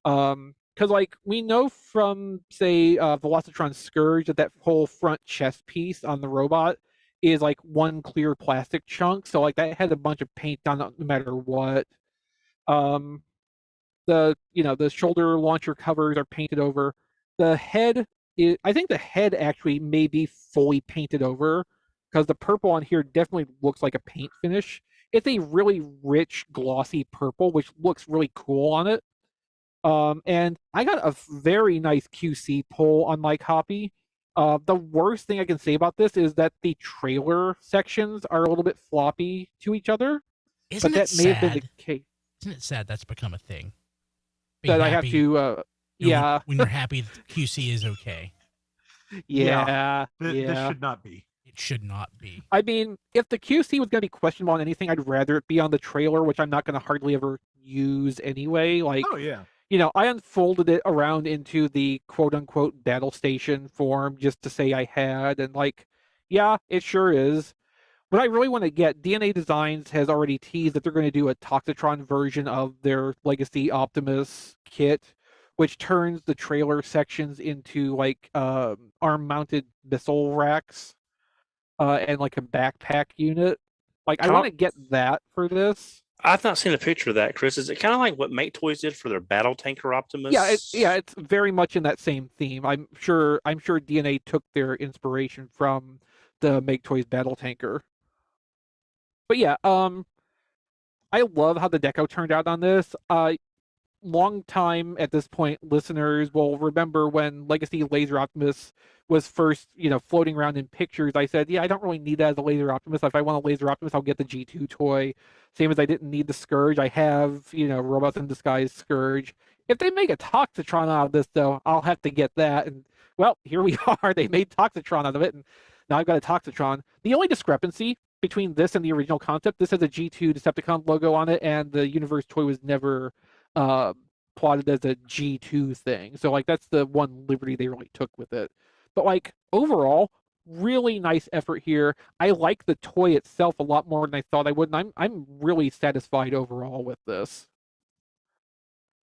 Because like we know from say Velocitron Scourge that whole front chest piece on the robot is like one clear plastic chunk, so like that had a bunch of paint on it no matter what. Um, the shoulder launcher covers are painted over. The head is, I think the head actually may be fully painted over because the purple on here definitely looks like a paint finish. It's a really rich, glossy purple, which looks really cool on it. And I got a very nice QC pull on my copy. The worst thing I can say about this is that the trailer sections are a little bit floppy to each other. Isn't but it that may have been sad? the case. Isn't it sad that's become a thing? Be That I have happy, to, you know, yeah, when you're happy, QC is okay. yeah, This yeah. should not be. It should not be. I mean, if the QC was going to be questionable on anything, I'd rather it be on the trailer, which I'm not going to hardly ever use anyway. Like, Oh yeah. I unfolded it around into the quote unquote battle station form just to say I had, and like, yeah, it sure is. What I really want to get, DNA Designs has already teased that they're going to do a Toxitron version of their Legacy Optimus kit, which turns the trailer sections into like arm-mounted missile racks and like a backpack unit. Like, I want to get that for this. I've not seen a picture of that, Chris. Is it kind of like what Make Toys did for their Battle Tanker Optimus? Yeah, it's very much in that same theme. I'm sure DNA took their inspiration from the Make Toys Battle Tanker. But yeah, I love how the deco turned out on this. Long time at this point listeners will remember when Legacy Laser Optimus was first, floating around in pictures. I said, yeah, I don't really need that as a Laser Optimus. If I want a Laser Optimus, I'll get the G2 toy. Same as I didn't need the Scourge. I have, Robots in Disguise Scourge. If they make a Toxitron out of this, though, I'll have to get that. And well, here we are. They made Toxitron out of it, and now I've got a Toxitron. The only discrepancy between this and the original concept, this has a G2 Decepticon logo on it, and the Universe toy was never plotted as a G2 thing. So like that's the one liberty they really took with it. But like overall, really nice effort here. I like the toy itself a lot more than I thought I would, and I'm really satisfied overall with this.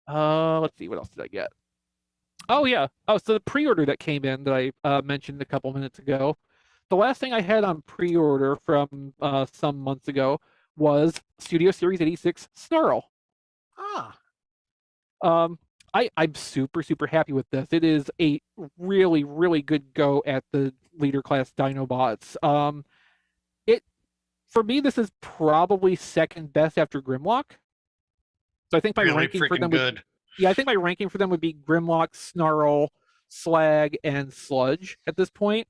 Let's see, what else did I get? Oh yeah. Oh, so the pre-order that came in that I mentioned a couple minutes ago. The last thing I had on pre-order from some months ago was Studio Series 86 Snarl. Ah. I'm super happy with this. It is a really, really good go at the leader class Dinobots. For me, this is probably second best after Grimlock. So I think my Really ranking for them good. I think my ranking for them would be Grimlock, Snarl, Slag, and Sludge at this point.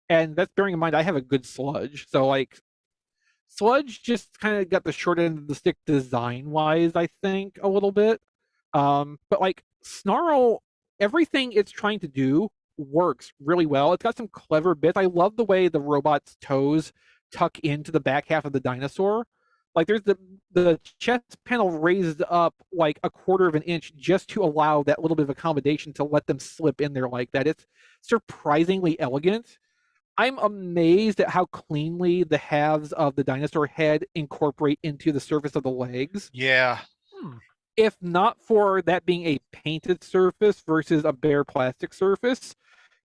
And that's bearing in mind I have a good Sludge. So like Sludge just kind of got the short end of the stick design wise, I think, a little bit. But like Snarl, everything it's trying to do works really well. It's got some clever bits. I love the way the robot's toes tuck into the back half of the dinosaur. Like there's the chest panel raised up like a quarter of an inch just to allow that little bit of accommodation to let them slip in there like that. It's surprisingly elegant. I'm amazed at how cleanly the halves of the dinosaur head incorporate into the surface of the legs. Yeah. If not for that being a painted surface versus a bare plastic surface,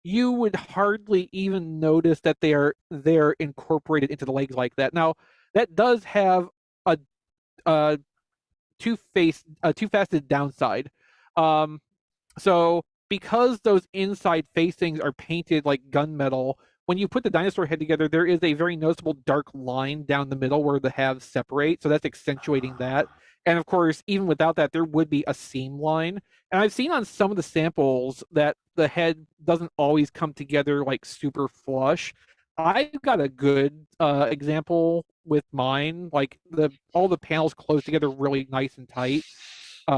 you would hardly even notice that they're incorporated into the legs like that. Now, that does have a two-faceted downside. So because those inside facings are painted like gunmetal, when you put the dinosaur head together, there is a very noticeable dark line down the middle where the halves separate. So that's accentuating that. And of course, even without that, there would be a seam line. And I've seen on some of the samples that the head doesn't always come together like super flush. I've got a good example with mine. Like all the panels close together really nice and tight.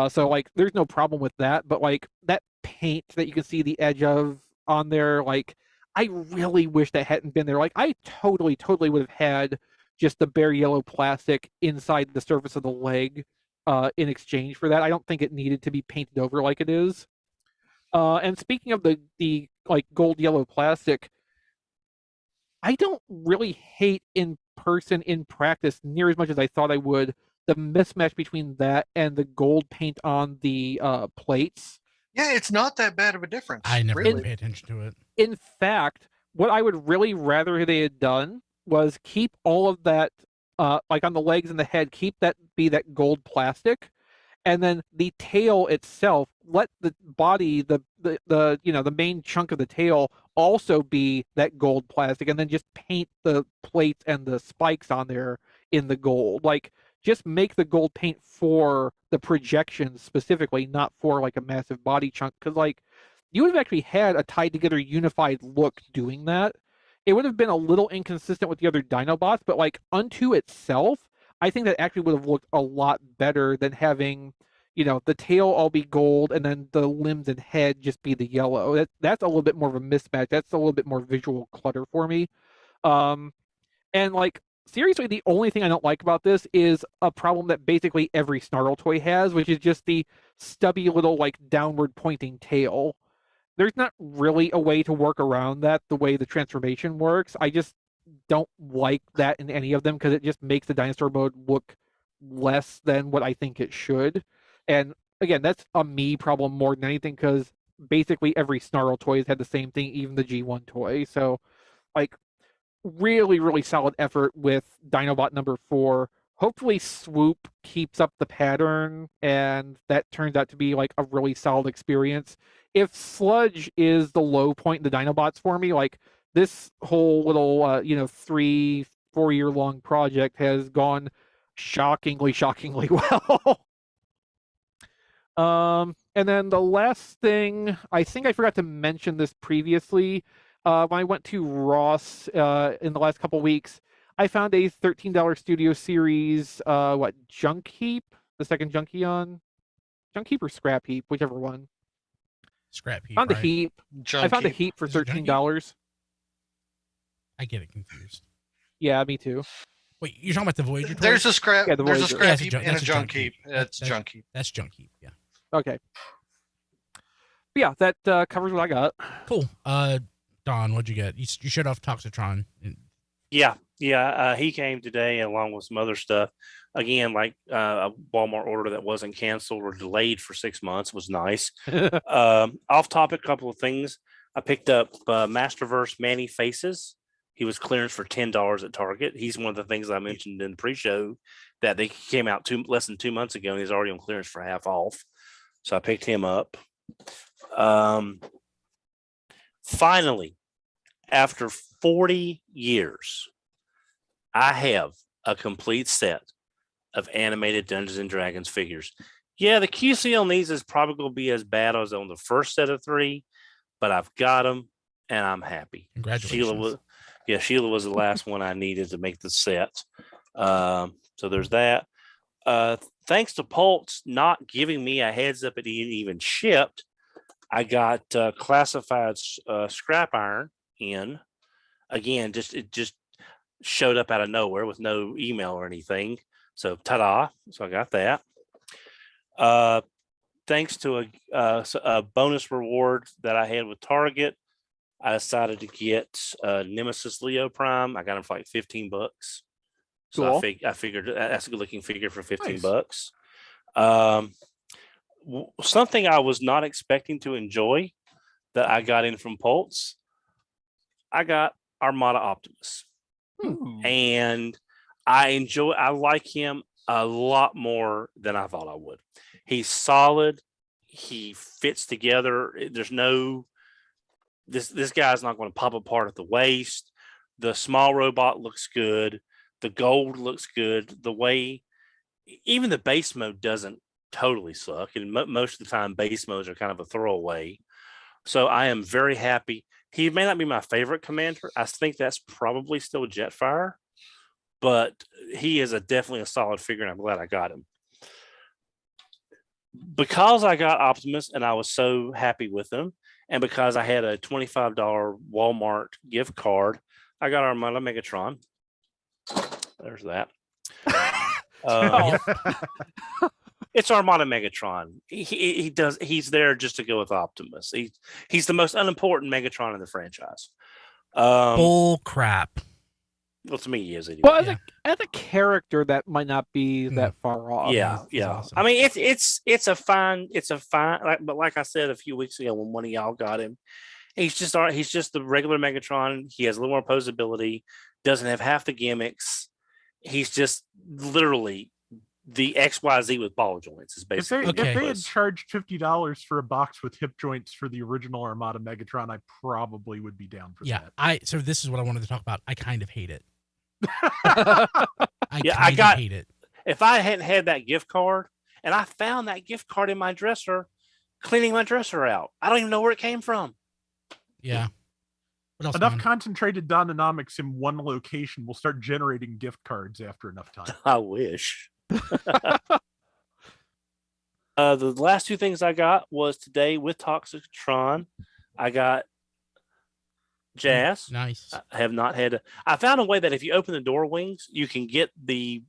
So like there's no problem with that. But like that paint that you can see the edge of on there, like I really wish that hadn't been there. Like I totally would have had just the bare yellow plastic inside the surface of the leg in exchange for that. I don't think it needed to be painted over like it is. And speaking of the like gold yellow plastic, I don't really hate in person in practice near as much as I thought I would. The mismatch between that and the gold paint on the plates. Yeah, it's not that bad of a difference. I never really. pay attention to it. In fact, what I would really rather they had done was keep all of that, like on the legs and the head, keep that be that gold plastic, and then the tail itself, let the body, the the main chunk of the tail also be that gold plastic, and then just paint the plates and the spikes on there in the gold. Like, just make the gold paint for the projections specifically, not for like a massive body chunk. Because like, you would have actually had a tied together unified look doing that. It would have been a little inconsistent with the other Dinobots, but like unto itself, I think that actually would have looked a lot better than having, the tail all be gold and then the limbs and head just be the yellow. That's a little bit more of a mismatch. That's a little bit more visual clutter for me. And like, seriously, the only thing I don't like about this is a problem that basically every Snarl toy has, which is just the stubby little like downward pointing tail. There's not really a way to work around that the way the transformation works. I just don't like that in any of them because it just makes the dinosaur mode look less than what I think it should. And again, that's a me problem more than anything because basically every Snarl toy has had the same thing, even the G1 toy. So, like, really, really solid effort with Dinobot number 4. Hopefully Swoop keeps up the pattern and that turns out to be like a really solid experience. If Sludge is the low point in the Dinobots for me, like this whole little 3-4 year long project has gone shockingly well. And then the last thing, I think I forgot to mention this previously. When I went to Ross in the last couple weeks, I found a $13 Studio Series, Junk Heap? The second Junkion? Junk Heap or Scrap Heap, whichever one. Scrap heap. Found the Right? Heap. I found a Heap for Is it Junk Heap? $13. I get it confused. Yeah, me too. Wait, you're talking about the Voyager toy? There's a scrap. Yeah, the there's a Voyager. scrap Yeah, it's a heap junk- and a that's a junk junk heap. heap. That's That- junk heap. That's junk heap. Yeah. Okay. But yeah, that covers what I got. Cool. Don, what'd you get? You showed off Toxitron. Yeah. He came today along with some other stuff. Again, like a Walmart order that wasn't canceled or delayed for 6 months was nice. Off topic, couple of things. I picked up Masterverse Manny Faces. He was clearance for $10 at Target. He's one of the things I mentioned in the pre-show that they came out less than 2 months ago, and he's already on clearance for half off. So I picked him up. Finally, after 40 years, I have a complete set of animated Dungeons and Dragons figures. Yeah, the QC on these is probably going to be as bad as on the first set of 3, but I've got them and I'm happy. Congratulations. Sheila was the last one I needed to make the set. So there's that. Thanks to Pulse not giving me a heads up it even shipped, I got classified scrap iron in. Again, it just showed up out of nowhere with no email or anything. So ta-da! So I got that. Thanks to a bonus reward that I had with Target, I decided to get Nemesis Leo Prime. I got him for like $15. So Cool. I figured that's a good looking figure for $15. Nice. Something I was not expecting to enjoy that I got in from Pulse. I got Armada Optimus. And I like him a lot more than I thought I would. He's solid. He fits together. There's no, this guy's not going to pop apart at the waist. The small robot looks good. The gold looks good. The way, even the base mode doesn't totally suck. And most of the time, base modes are kind of a throwaway. So I am very happy. He may not be my favorite commander. I think that's probably still Jetfire, but he is definitely a solid figure, and I'm glad I got him. Because I got Optimus and I was so happy with him, and because I had a $25 Walmart gift card, I got Armada Megatron. There's that. It's Armada Megatron. He's there just to go with Optimus. He's the most unimportant Megatron in the franchise. Bull crap. Well, to me, he is. Anyway. Well, as a character, that might not be that far off. Yeah, he's awesome. I mean, it's a fine. But like I said a few weeks ago, when one of y'all got him, he's just the regular Megatron. He has a little more posability. Doesn't have half the gimmicks. He's just literally the XYZ with ball joints. Is basically If they had charged $50 for a box with hip joints for the original Armada Megatron, I probably would be down for that. So this is what I wanted to talk about. I kind of hate it. I hate it. If I hadn't had that gift card, and I found that gift card in my dresser, cleaning my dresser out, I don't even know where it came from. Yeah. What else, Enough man? concentrated Dononomics in one location will start generating gift cards after enough time. I wish. The last two things I got was today with Toxitron. I got Jazz. Nice. I have not had. I found a way that if you open the door wings, you can get the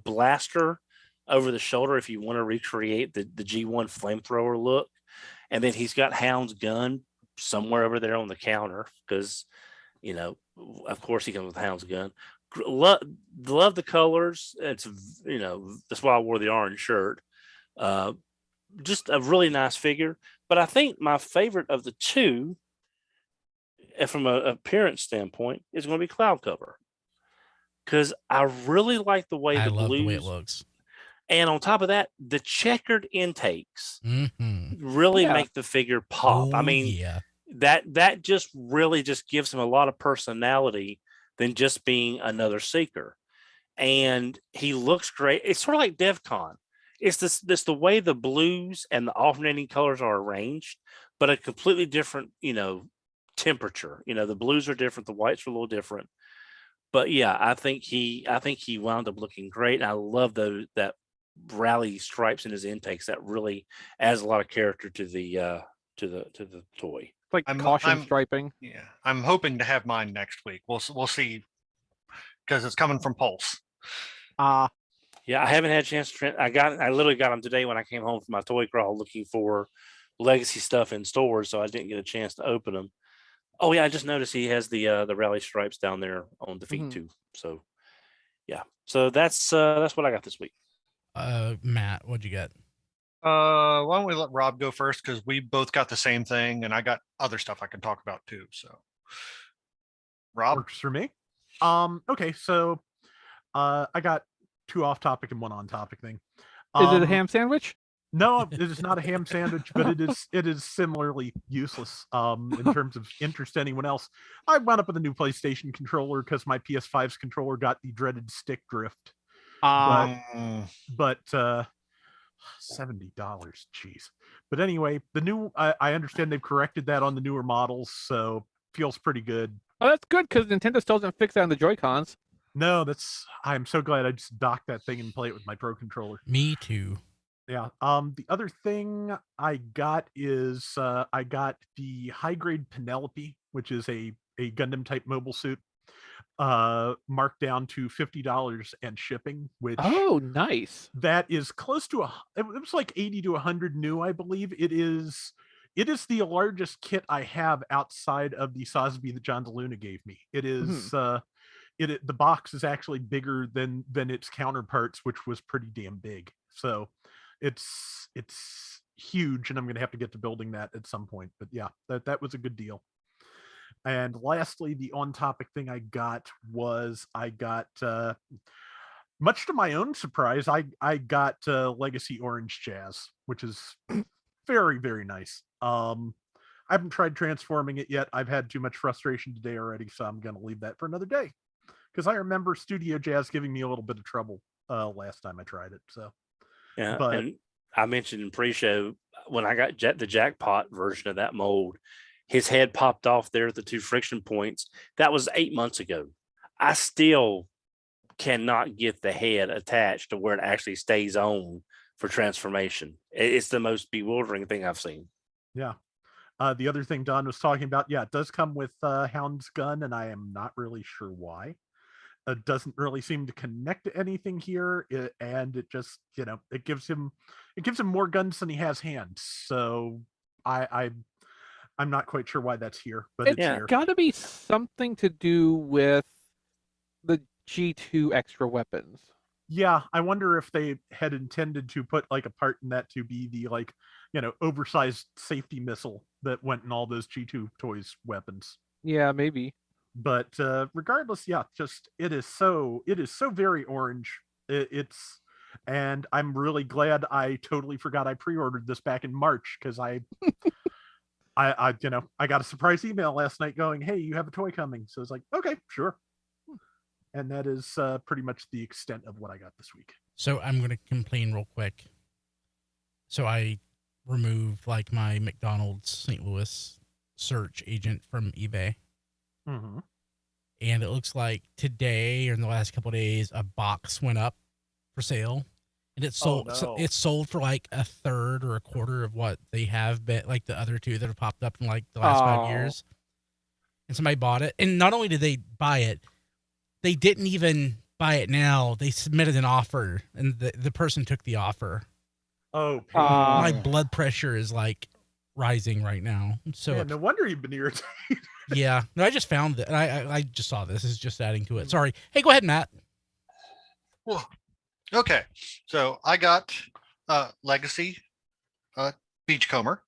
blaster over the shoulder if you want to recreate the G1 flamethrower look. And then he's got Hound's gun somewhere over there on the counter because, of course he comes with Hound's gun. Love the colors. It's that's why I wore the orange shirt. Just a really nice figure. But I think my favorite of the two, from an appearance standpoint, is going to be Cloud Cover, because I really like the way I the love blues, the way it looks. And on top of that, the checkered intakes really make the figure pop. I mean, that just really just gives him a lot of personality than just being another Seeker. And he looks great. It's sort of like DevCon. It's this the way the blues and the alternating colors are arranged, but a completely different, temperature. The blues are different, the whites are a little different. But yeah, I think he wound up looking great. I love that rally stripes in his intakes. That really adds a lot of character to the toy. Like caution striping. Yeah, I'm hoping to have mine next week. We'll see, because it's coming from Pulse. Yeah, I haven't had a chance to. I literally got them today when I came home from my toy crawl looking for legacy stuff in stores, so I didn't get a chance to open them. Oh yeah, I just noticed he has the rally stripes down there on the feet too. So yeah, so that's what I got this week. Matt, what'd you get? Why don't we let Rob go first, because we both got the same thing, and I got other stuff I can talk about too. So, Rob, works for me. Okay, so I got two off-topic and one on-topic thing. Is it a ham sandwich? No, it is not a ham sandwich, but it is similarly useless in terms of interest to anyone else. I wound up with a new PlayStation controller because my PS5's controller got the dreaded stick drift. But $70, jeez. But anyway, the new I understand they've corrected that on the newer models, so feels pretty good. Oh, that's good, because Nintendo still doesn't fix that on the Joy-Cons. No, I'm so glad I just docked that thing and play it with my Pro controller. Me too. Yeah. The other thing I got is I got the high grade Penelope, which is a Gundam type mobile suit, marked down to $50 and shipping. Which nice. That is close to it was like 80 to 100 new, I believe. It is the largest kit I have outside of the Sosby that John DeLuna gave me. It is the box is actually bigger than its counterparts, which was pretty damn big. So it's huge, and I'm gonna have to get to building that at some point. But yeah, that was a good deal. And lastly, the on-topic thing I got was much to my own surprise, I got Legacy Orange Jazz, which is very, very nice. I haven't tried transforming it yet. I've had too much frustration today already, so I'm gonna leave that for another day. Because I remember Studio Jazz giving me a little bit of trouble last time I tried it. So yeah, and I mentioned in pre-show when I got the jackpot version of that mold, his head popped off there at the 2 friction points. That was 8 months ago. I still cannot get the head attached to where it actually stays on for transformation. It's the most bewildering thing I've seen. Yeah. The other thing Don was talking about, it does come with Hound's gun, and I am not really sure why. doesn't really seem to connect to anything here, and it just, it gives him more guns than he has hands. So I'm not quite sure why that's here, but it's Yeah. here. Got to be something to do with the G2 extra weapons. Yeah, I wonder if they had intended to put like a part in that to be the oversized safety missile that went in all those G2 toys weapons. Yeah, maybe. But regardless, yeah, just it is so very orange. And I'm really glad I totally forgot I pre-ordered this back in March, because I got a surprise email last night going, "Hey, you have a toy coming." So it's like, okay, sure. And that is pretty much the extent of what I got this week. So I'm going to complain real quick. So I removed like my McDonald's St. Louis search agent from eBay. Mm-hmm. And it looks like today or in the last couple of days, a box went up for sale, and it's sold. no. It's sold for like a third or a quarter of what they have been, like the other two that have popped up in like the last 5 years. And somebody bought it, and not only did they buy it, they didn't even buy it now. They submitted an offer, and the person took the offer. Oh, My blood pressure is like rising right now. So man, no wonder you've been irritated. yeah, no, I just found that. I just saw this. Is just adding to it. Sorry. Hey, go ahead, Matt. Well, okay. So I got Legacy Beachcomber.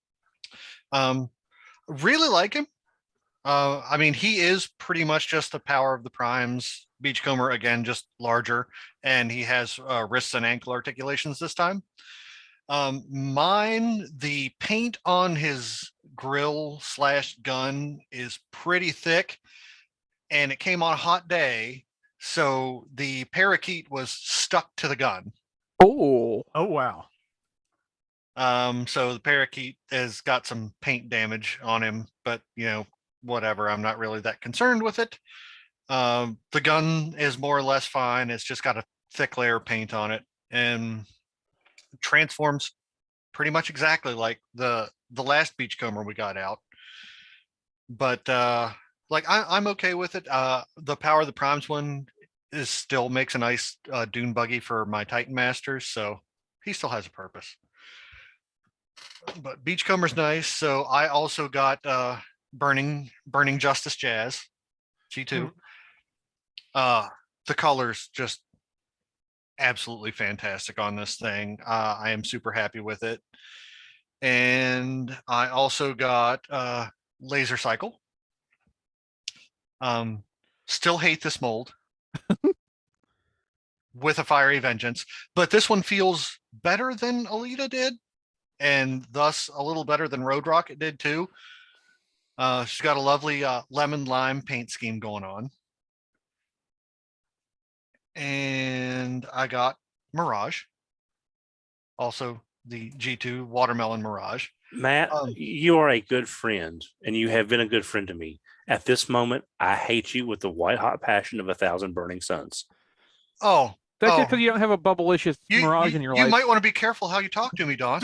Really like him. I mean, he is pretty much just the power of the primes. Beachcomber, again, just larger, and he has wrists and ankle articulations this time. The paint on his grill / gun is pretty thick, and it came on a hot day, so the parakeet was stuck to the gun. Oh, wow. So the parakeet has got some paint damage on him, but whatever. I'm not really that concerned with it. The gun is more or less fine. It's just got a thick layer of paint on it, and transforms pretty much exactly like the last Beachcomber we got out. But I'm okay with it. The Power of the Primes one still makes a nice dune buggy for my Titan Masters, so he still has a purpose. But Beachcomber's nice. So I also got Burning Justice Jazz G2. The colors just absolutely fantastic on this thing. I am super happy with it. And I also got Laser Cycle. Still hate this mold with a fiery vengeance, but this one feels better than Alita did, and thus a little better than Road Rocket did too. She's got a lovely lemon lime paint scheme going on. And I got Mirage, also the G2 Watermelon Mirage. Matt, you are a good friend, and you have been a good friend to me. At this moment, I hate you with the white hot passion of 1,000 burning suns. Oh, that's just because you don't have a bubblicious Mirage in your life. You might want to be careful how you talk to me, Don.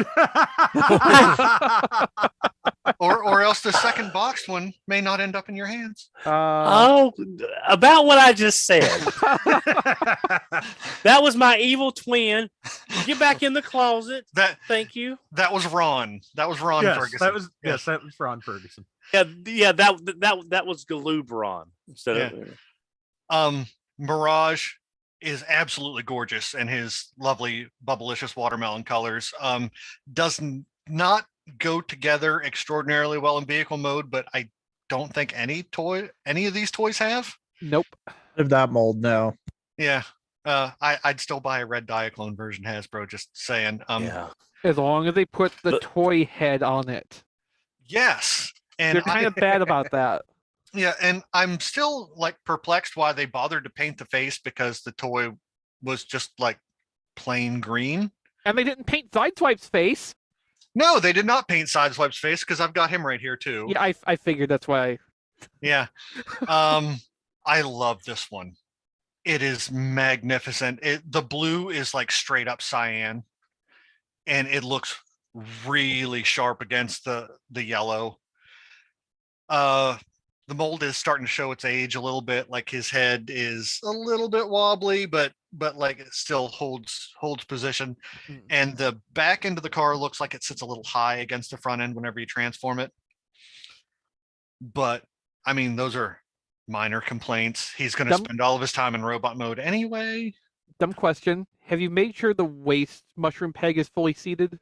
or else the second boxed one may not end up in your hands. About what I just said. That was my evil twin. Get back in the closet. Thank you. That was Ron. That was Ron Ferguson. That was Ron Ferguson. Yeah, that was Galubron instead of Mirage is absolutely gorgeous, and his lovely bubblicious watermelon colors does not go together extraordinarily well in vehicle mode, but I don't think any of these toys have. Nope. Of that mold, no. Yeah. I'd still buy a red Diaclone version Hasbro, just saying. Yeah. As long as they put the toy head on it. Yes. And they're kind of bad about that. Yeah, and I'm still like perplexed why they bothered to paint the face, because the toy was just like plain green. And they didn't paint Sideswipe's face. No, they did not paint Sideswipe's face, because I've got him right here too. Yeah, I figured that's why. Yeah. I love this one. It is magnificent. The blue is like straight up cyan, and it looks really sharp against the yellow. the mold is starting to show its age a little bit. Like his head is a little bit wobbly, but like it still holds position. Mm. And the back end of the car looks like it sits a little high against the front end whenever you transform it. But I mean, those are minor complaints. He's going to Dumb- spend all of his time in robot mode anyway. Dumb question. Have you made sure the waist mushroom peg is fully seated?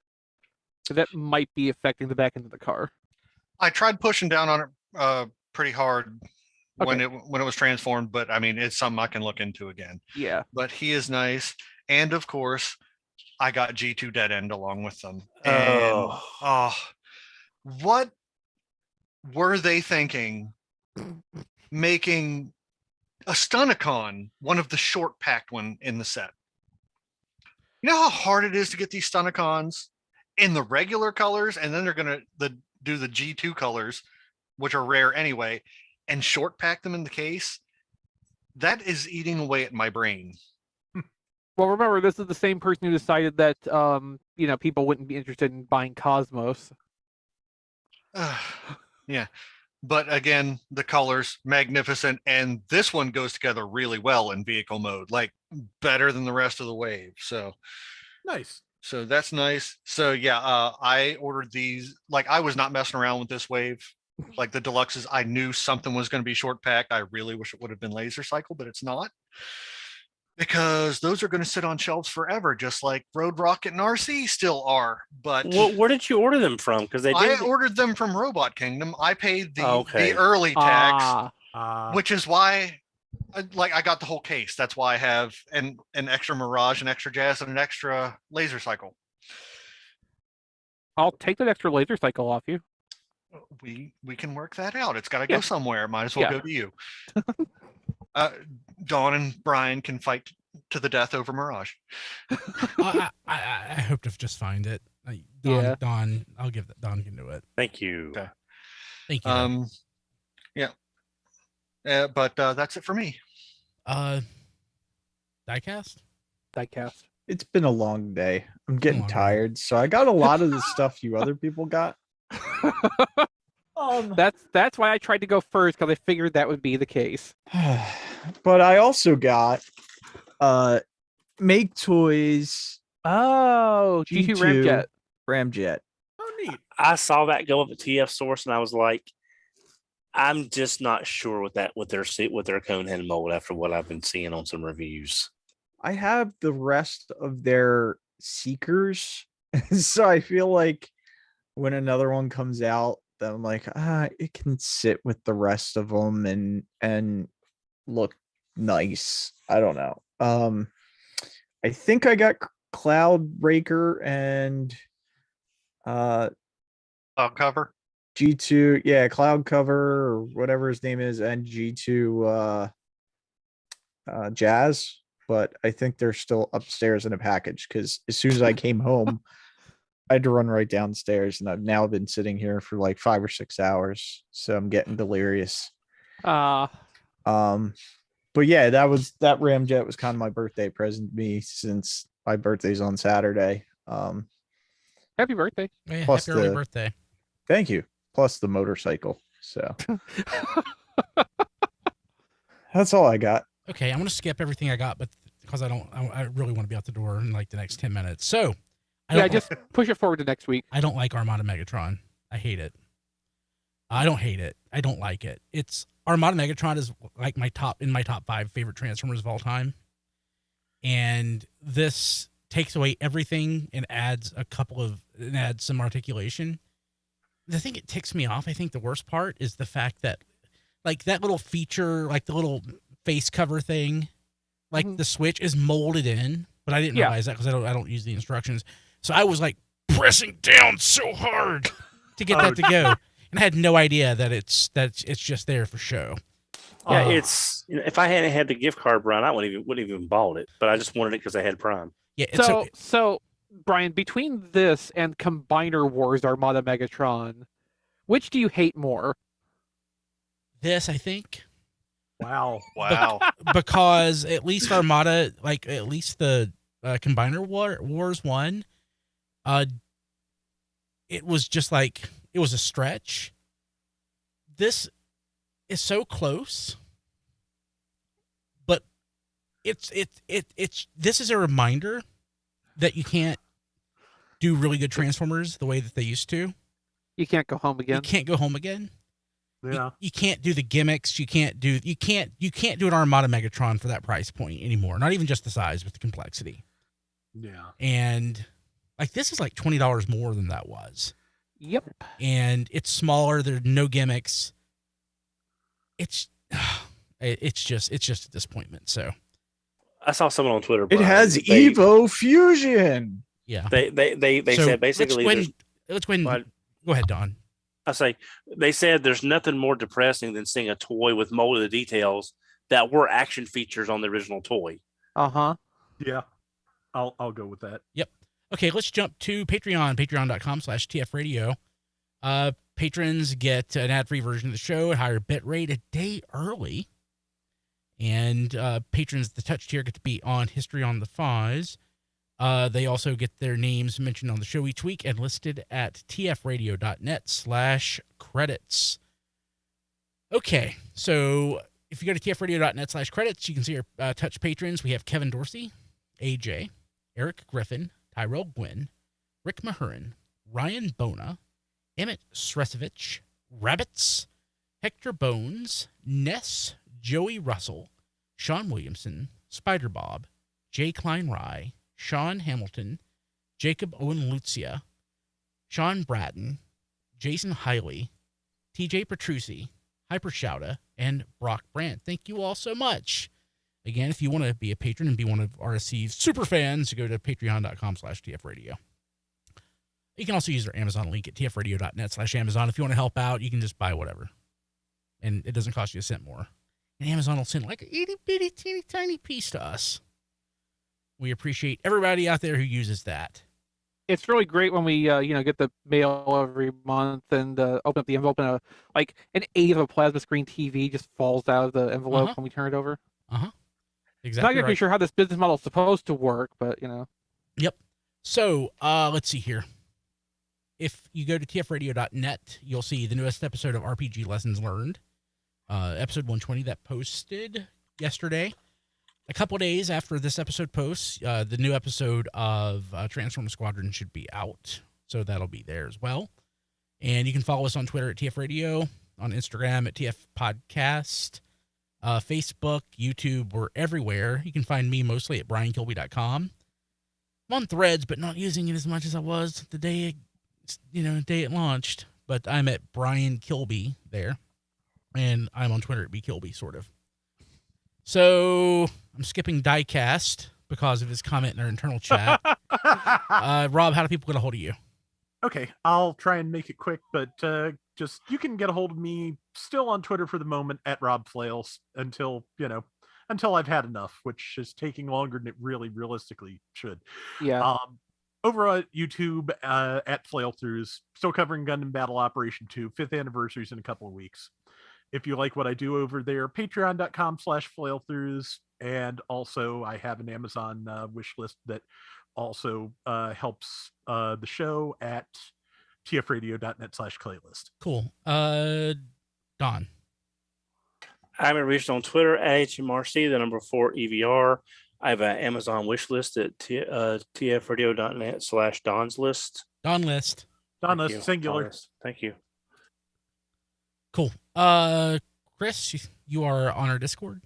So that might be affecting the back end of the car. I tried pushing down on it pretty hard when Okay. it was transformed, but I mean, it's something I can look into again. Yeah. But he is nice. And of course, I got G2 Dead End along with them. And what were they thinking making a Stunticon one of the short packed one in the set? You know how hard it is to get these Stunticons in the regular colors, and then they're gonna do the G2 colors, which are rare anyway, and short pack them in the case. That is eating away at my brain. Well, remember, this is the same person who decided that people wouldn't be interested in buying Cosmos. Yeah. But again, the colors magnificent, and this one goes together really well in vehicle mode, like better than the rest of the wave. So Nice. so that's nice. So yeah, I ordered these. Like I was not messing around with this wave. Like the deluxes, I knew something was going to be short packed. I really wish it would have been laser cycle, but it's not, because those are going to sit on shelves forever, just like Road Rocket and RC still are. But Where did you order them from? Because they I did. ordered them from Robot Kingdom. I paid the Okay. early tax, Ah, which is why I got the whole case. That's why I have an extra Mirage, an extra Jazz, and an extra laser cycle. I'll take that extra laser cycle off you. We can work that out. It's got to Yeah. go somewhere. Might as well Yeah. go to you. Dawn and Brian can fight to the death over Mirage. I hope to just find it. Don, Yeah. Don, I'll give that. Don can do it. Thank you. Okay. Thank you. Yeah. But that's it for me. Diecast. Diecast. It's been a long day. I'm getting Long day. tired, so I got a lot of the stuff you other people got. That's why I tried to go first, because I figured that would be the case. But I also got Make Toys Oh, G2 Ramjet. Ramjet. Oh, neat. I saw that go up at TF Source, and I was like, I'm just not sure with their cone head mold after what I've been seeing on some reviews. I have the rest of their Seekers, so I feel like when another one comes out, that I'm like, it can sit with the rest of them and look nice. I don't know. I think I got Cloud Breaker and Cover. G2, yeah, Cloud Cover or whatever his name is, and G2 Jazz, but I think they're still upstairs in a package, because as soon as I came home, I had to run right downstairs, and I've now been sitting here for like 5 or 6 hours, so I'm getting delirious. But yeah, that Ramjet was kind of my birthday present to me, since my birthday's on Saturday. Happy birthday. Yeah, Plus happy early the- birthday. Thank you. Plus the motorcycle. So that's all I got. Okay, I'm gonna skip everything I got, but because I really want to be out the door in like the next 10 minutes. So Just push it forward to next week. I don't like Armada Megatron. I hate it. I don't hate it. I don't like it. It's Armada Megatron is like my top 5 favorite Transformers of all time. And this takes away everything and adds some articulation. The thing that ticks me off, I think the worst part is the fact that like that little feature, like the little face cover thing, like the switch is molded in, but I didn't realize that because I don't use the instructions. So I was like pressing down so hard to get that to go. And I had no idea that it's just there for show. Yeah, it's if I hadn't had the gift card, Brian, I wouldn't even bought it. But I just wanted it because I had Prime. Yeah. So Brian, between this and Combiner Wars Armada Megatron, which do you hate more? This, I think. Wow. Because at least Armada, like at least the Combiner Wars one, it was just like it was a stretch. This is so close, but it's this is a reminder that you can't do really good Transformers the way that they used to. You can't go home again. You can't go home again. Yeah. You can't do the gimmicks. You can't do an Armada Megatron for that price point anymore. Not even just the size, but the complexity. Yeah. And like this is like $20 more than that was. Yep. And it's smaller. There's no gimmicks. It's just a disappointment. So I saw someone on Twitter. It Brian, has Evo Fusion. yeah, They So said basically. let's go ahead. Go ahead, Don. I say they said there's nothing more depressing than seeing a toy with molded details that were action features on the original toy. Uh-huh. Yeah. I'll go with that. Yep. Okay, let's jump to Patreon, patreon.com/tfradio. Patrons get an ad-free version of the show at higher bit rate a day early. And patrons at the touch tier get to be on History on the Fives. They also get their names mentioned on the show each week and listed at tfradio.net/credits. Okay, so if you go to tfradio.net/credits, you can see our touch patrons. We have Kevin Dorsey, AJ, Eric Griffin, Tyrell Gwynn, Rick Mahurin, Ryan Bona, Emmett Sresovich, Rabbits, Hector Bones, Ness, Joey Russell, Sean Williamson, Spider Bob, Jay Klein Rye, Sean Hamilton, Jacob Owen Lucia, Sean Bratton, Jason Hiley, TJ Petrucci, Hyper Shouta, and Brock Brandt. Thank you all so much. Again, if you want to be a patron and be one of RSC's super fans, you go to patreon.com/tfradio. You can also use our Amazon link at tfradio.net/Amazon. If you want to help out, you can just buy whatever. And it doesn't cost you a cent more. And Amazon will send like a itty bitty teeny tiny piece to us. We appreciate everybody out there who uses that. It's really great when we get the mail every month and open up the envelope and like an 8 of a plasma screen TV just falls out of the envelope when we turn it over. Exactly. Not exactly sure how this business model is supposed to work, but Yep. So let's see here. If you go to tfradio.net, you'll see the newest episode of RPG Lessons Learned, episode 120 that posted yesterday. A couple of days after this episode posts, the new episode of Transformer Squadron should be out, so that'll be there as well. And you can follow us on Twitter at TFRadio, on Instagram at TF Podcast, Facebook, YouTube, we're everywhere. You can find me mostly at briankilby.com. I'm on Threads, but not using it as much as I was the day it launched. But I'm at Brian Kilby there, and I'm on Twitter at bkilby, sort of. So I'm skipping Diecast because of his comment in our internal chat. Rob, how do people get a hold of you? Okay, I'll try and make it quick, but just you can get a hold of me still on Twitter for the moment at Rob Flails until I've had enough, which is taking longer than it really realistically should. Yeah. Over at YouTube at Flailthroughs, still covering Gundam Battle Operation 2, 5th anniversaries in a couple of weeks. If you like what I do over there, patreon.com/flailthroughs. And also I have an Amazon wish list that also helps the show at tfradio.net/playlist. Cool. Don. I'm reached on Twitter at HMRC, the number 4 EVR. I have an Amazon wish list at tfradio.net/Don's list. Don List. Don List, singular. Thank you. Cool. Chris, you are on our Discord.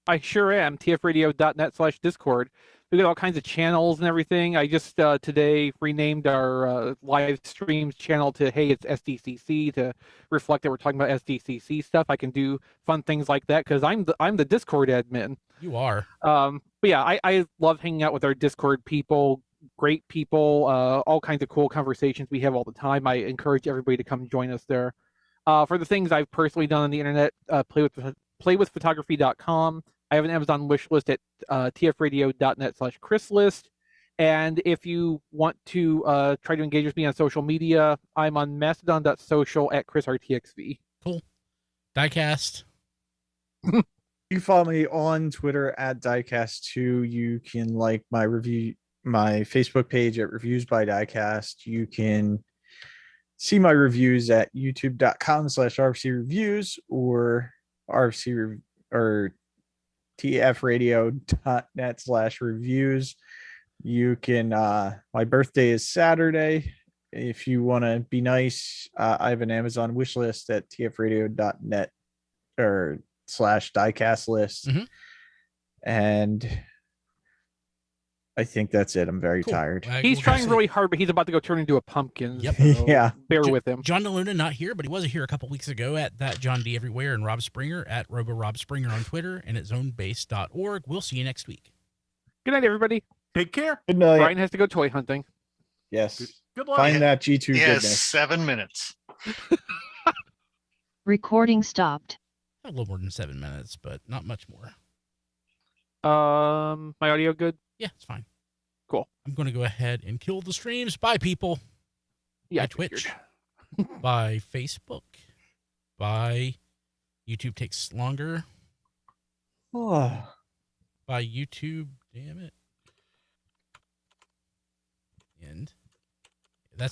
I sure am. tfradio.net/Discord. We got all kinds of channels and everything. I just today renamed our live streams channel to Hey, it's SDCC to reflect that we're talking about SDCC stuff. I can do fun things like that because I'm the Discord admin. You are. But yeah, I love hanging out with our Discord people. Great people. All kinds of cool conversations we have all the time. I encourage everybody to come join us there. For the things I've personally done on the internet, playwithphotography.com. I have an Amazon wish list at tfradio.net/ChrisList. And if you want to try to engage with me on social media, I'm on mastodon.social at ChrisRTXV. Cool. Diecast. You follow me on Twitter at Diecast2. You can like my Facebook page at Reviews by Diecast. You can see my reviews at youtube.com/RC Reviews or or tfradio.net/reviews. You can, my birthday is Saturday. If you want to be nice, I have an Amazon wish list at tfradio.net or /diecast list. Mhm. And I think that's it. I'm very Cool. tired. He's We'll trying see. really hard, but he's about to go turn into a pumpkin. Yep. So Yeah. bear with him. John DeLuna not here, but he was here a couple weeks ago at that John D Everywhere, and Rob Springer at Rob Springer on Twitter and at zonebase.org. We'll see you next week. Good night, everybody. Take care. Good night. Brian has to go toy hunting. Yes. Good luck. Find that G2 Yes, goodness. 7 minutes. Recording stopped. A little more than 7 minutes, but not much more. My audio good? Yeah, it's fine. Cool. I'm going to go ahead and kill the streams. Bye, people. Yeah. By I Twitch. figured. By Facebook. By YouTube takes longer. Oh. By YouTube. Damn it.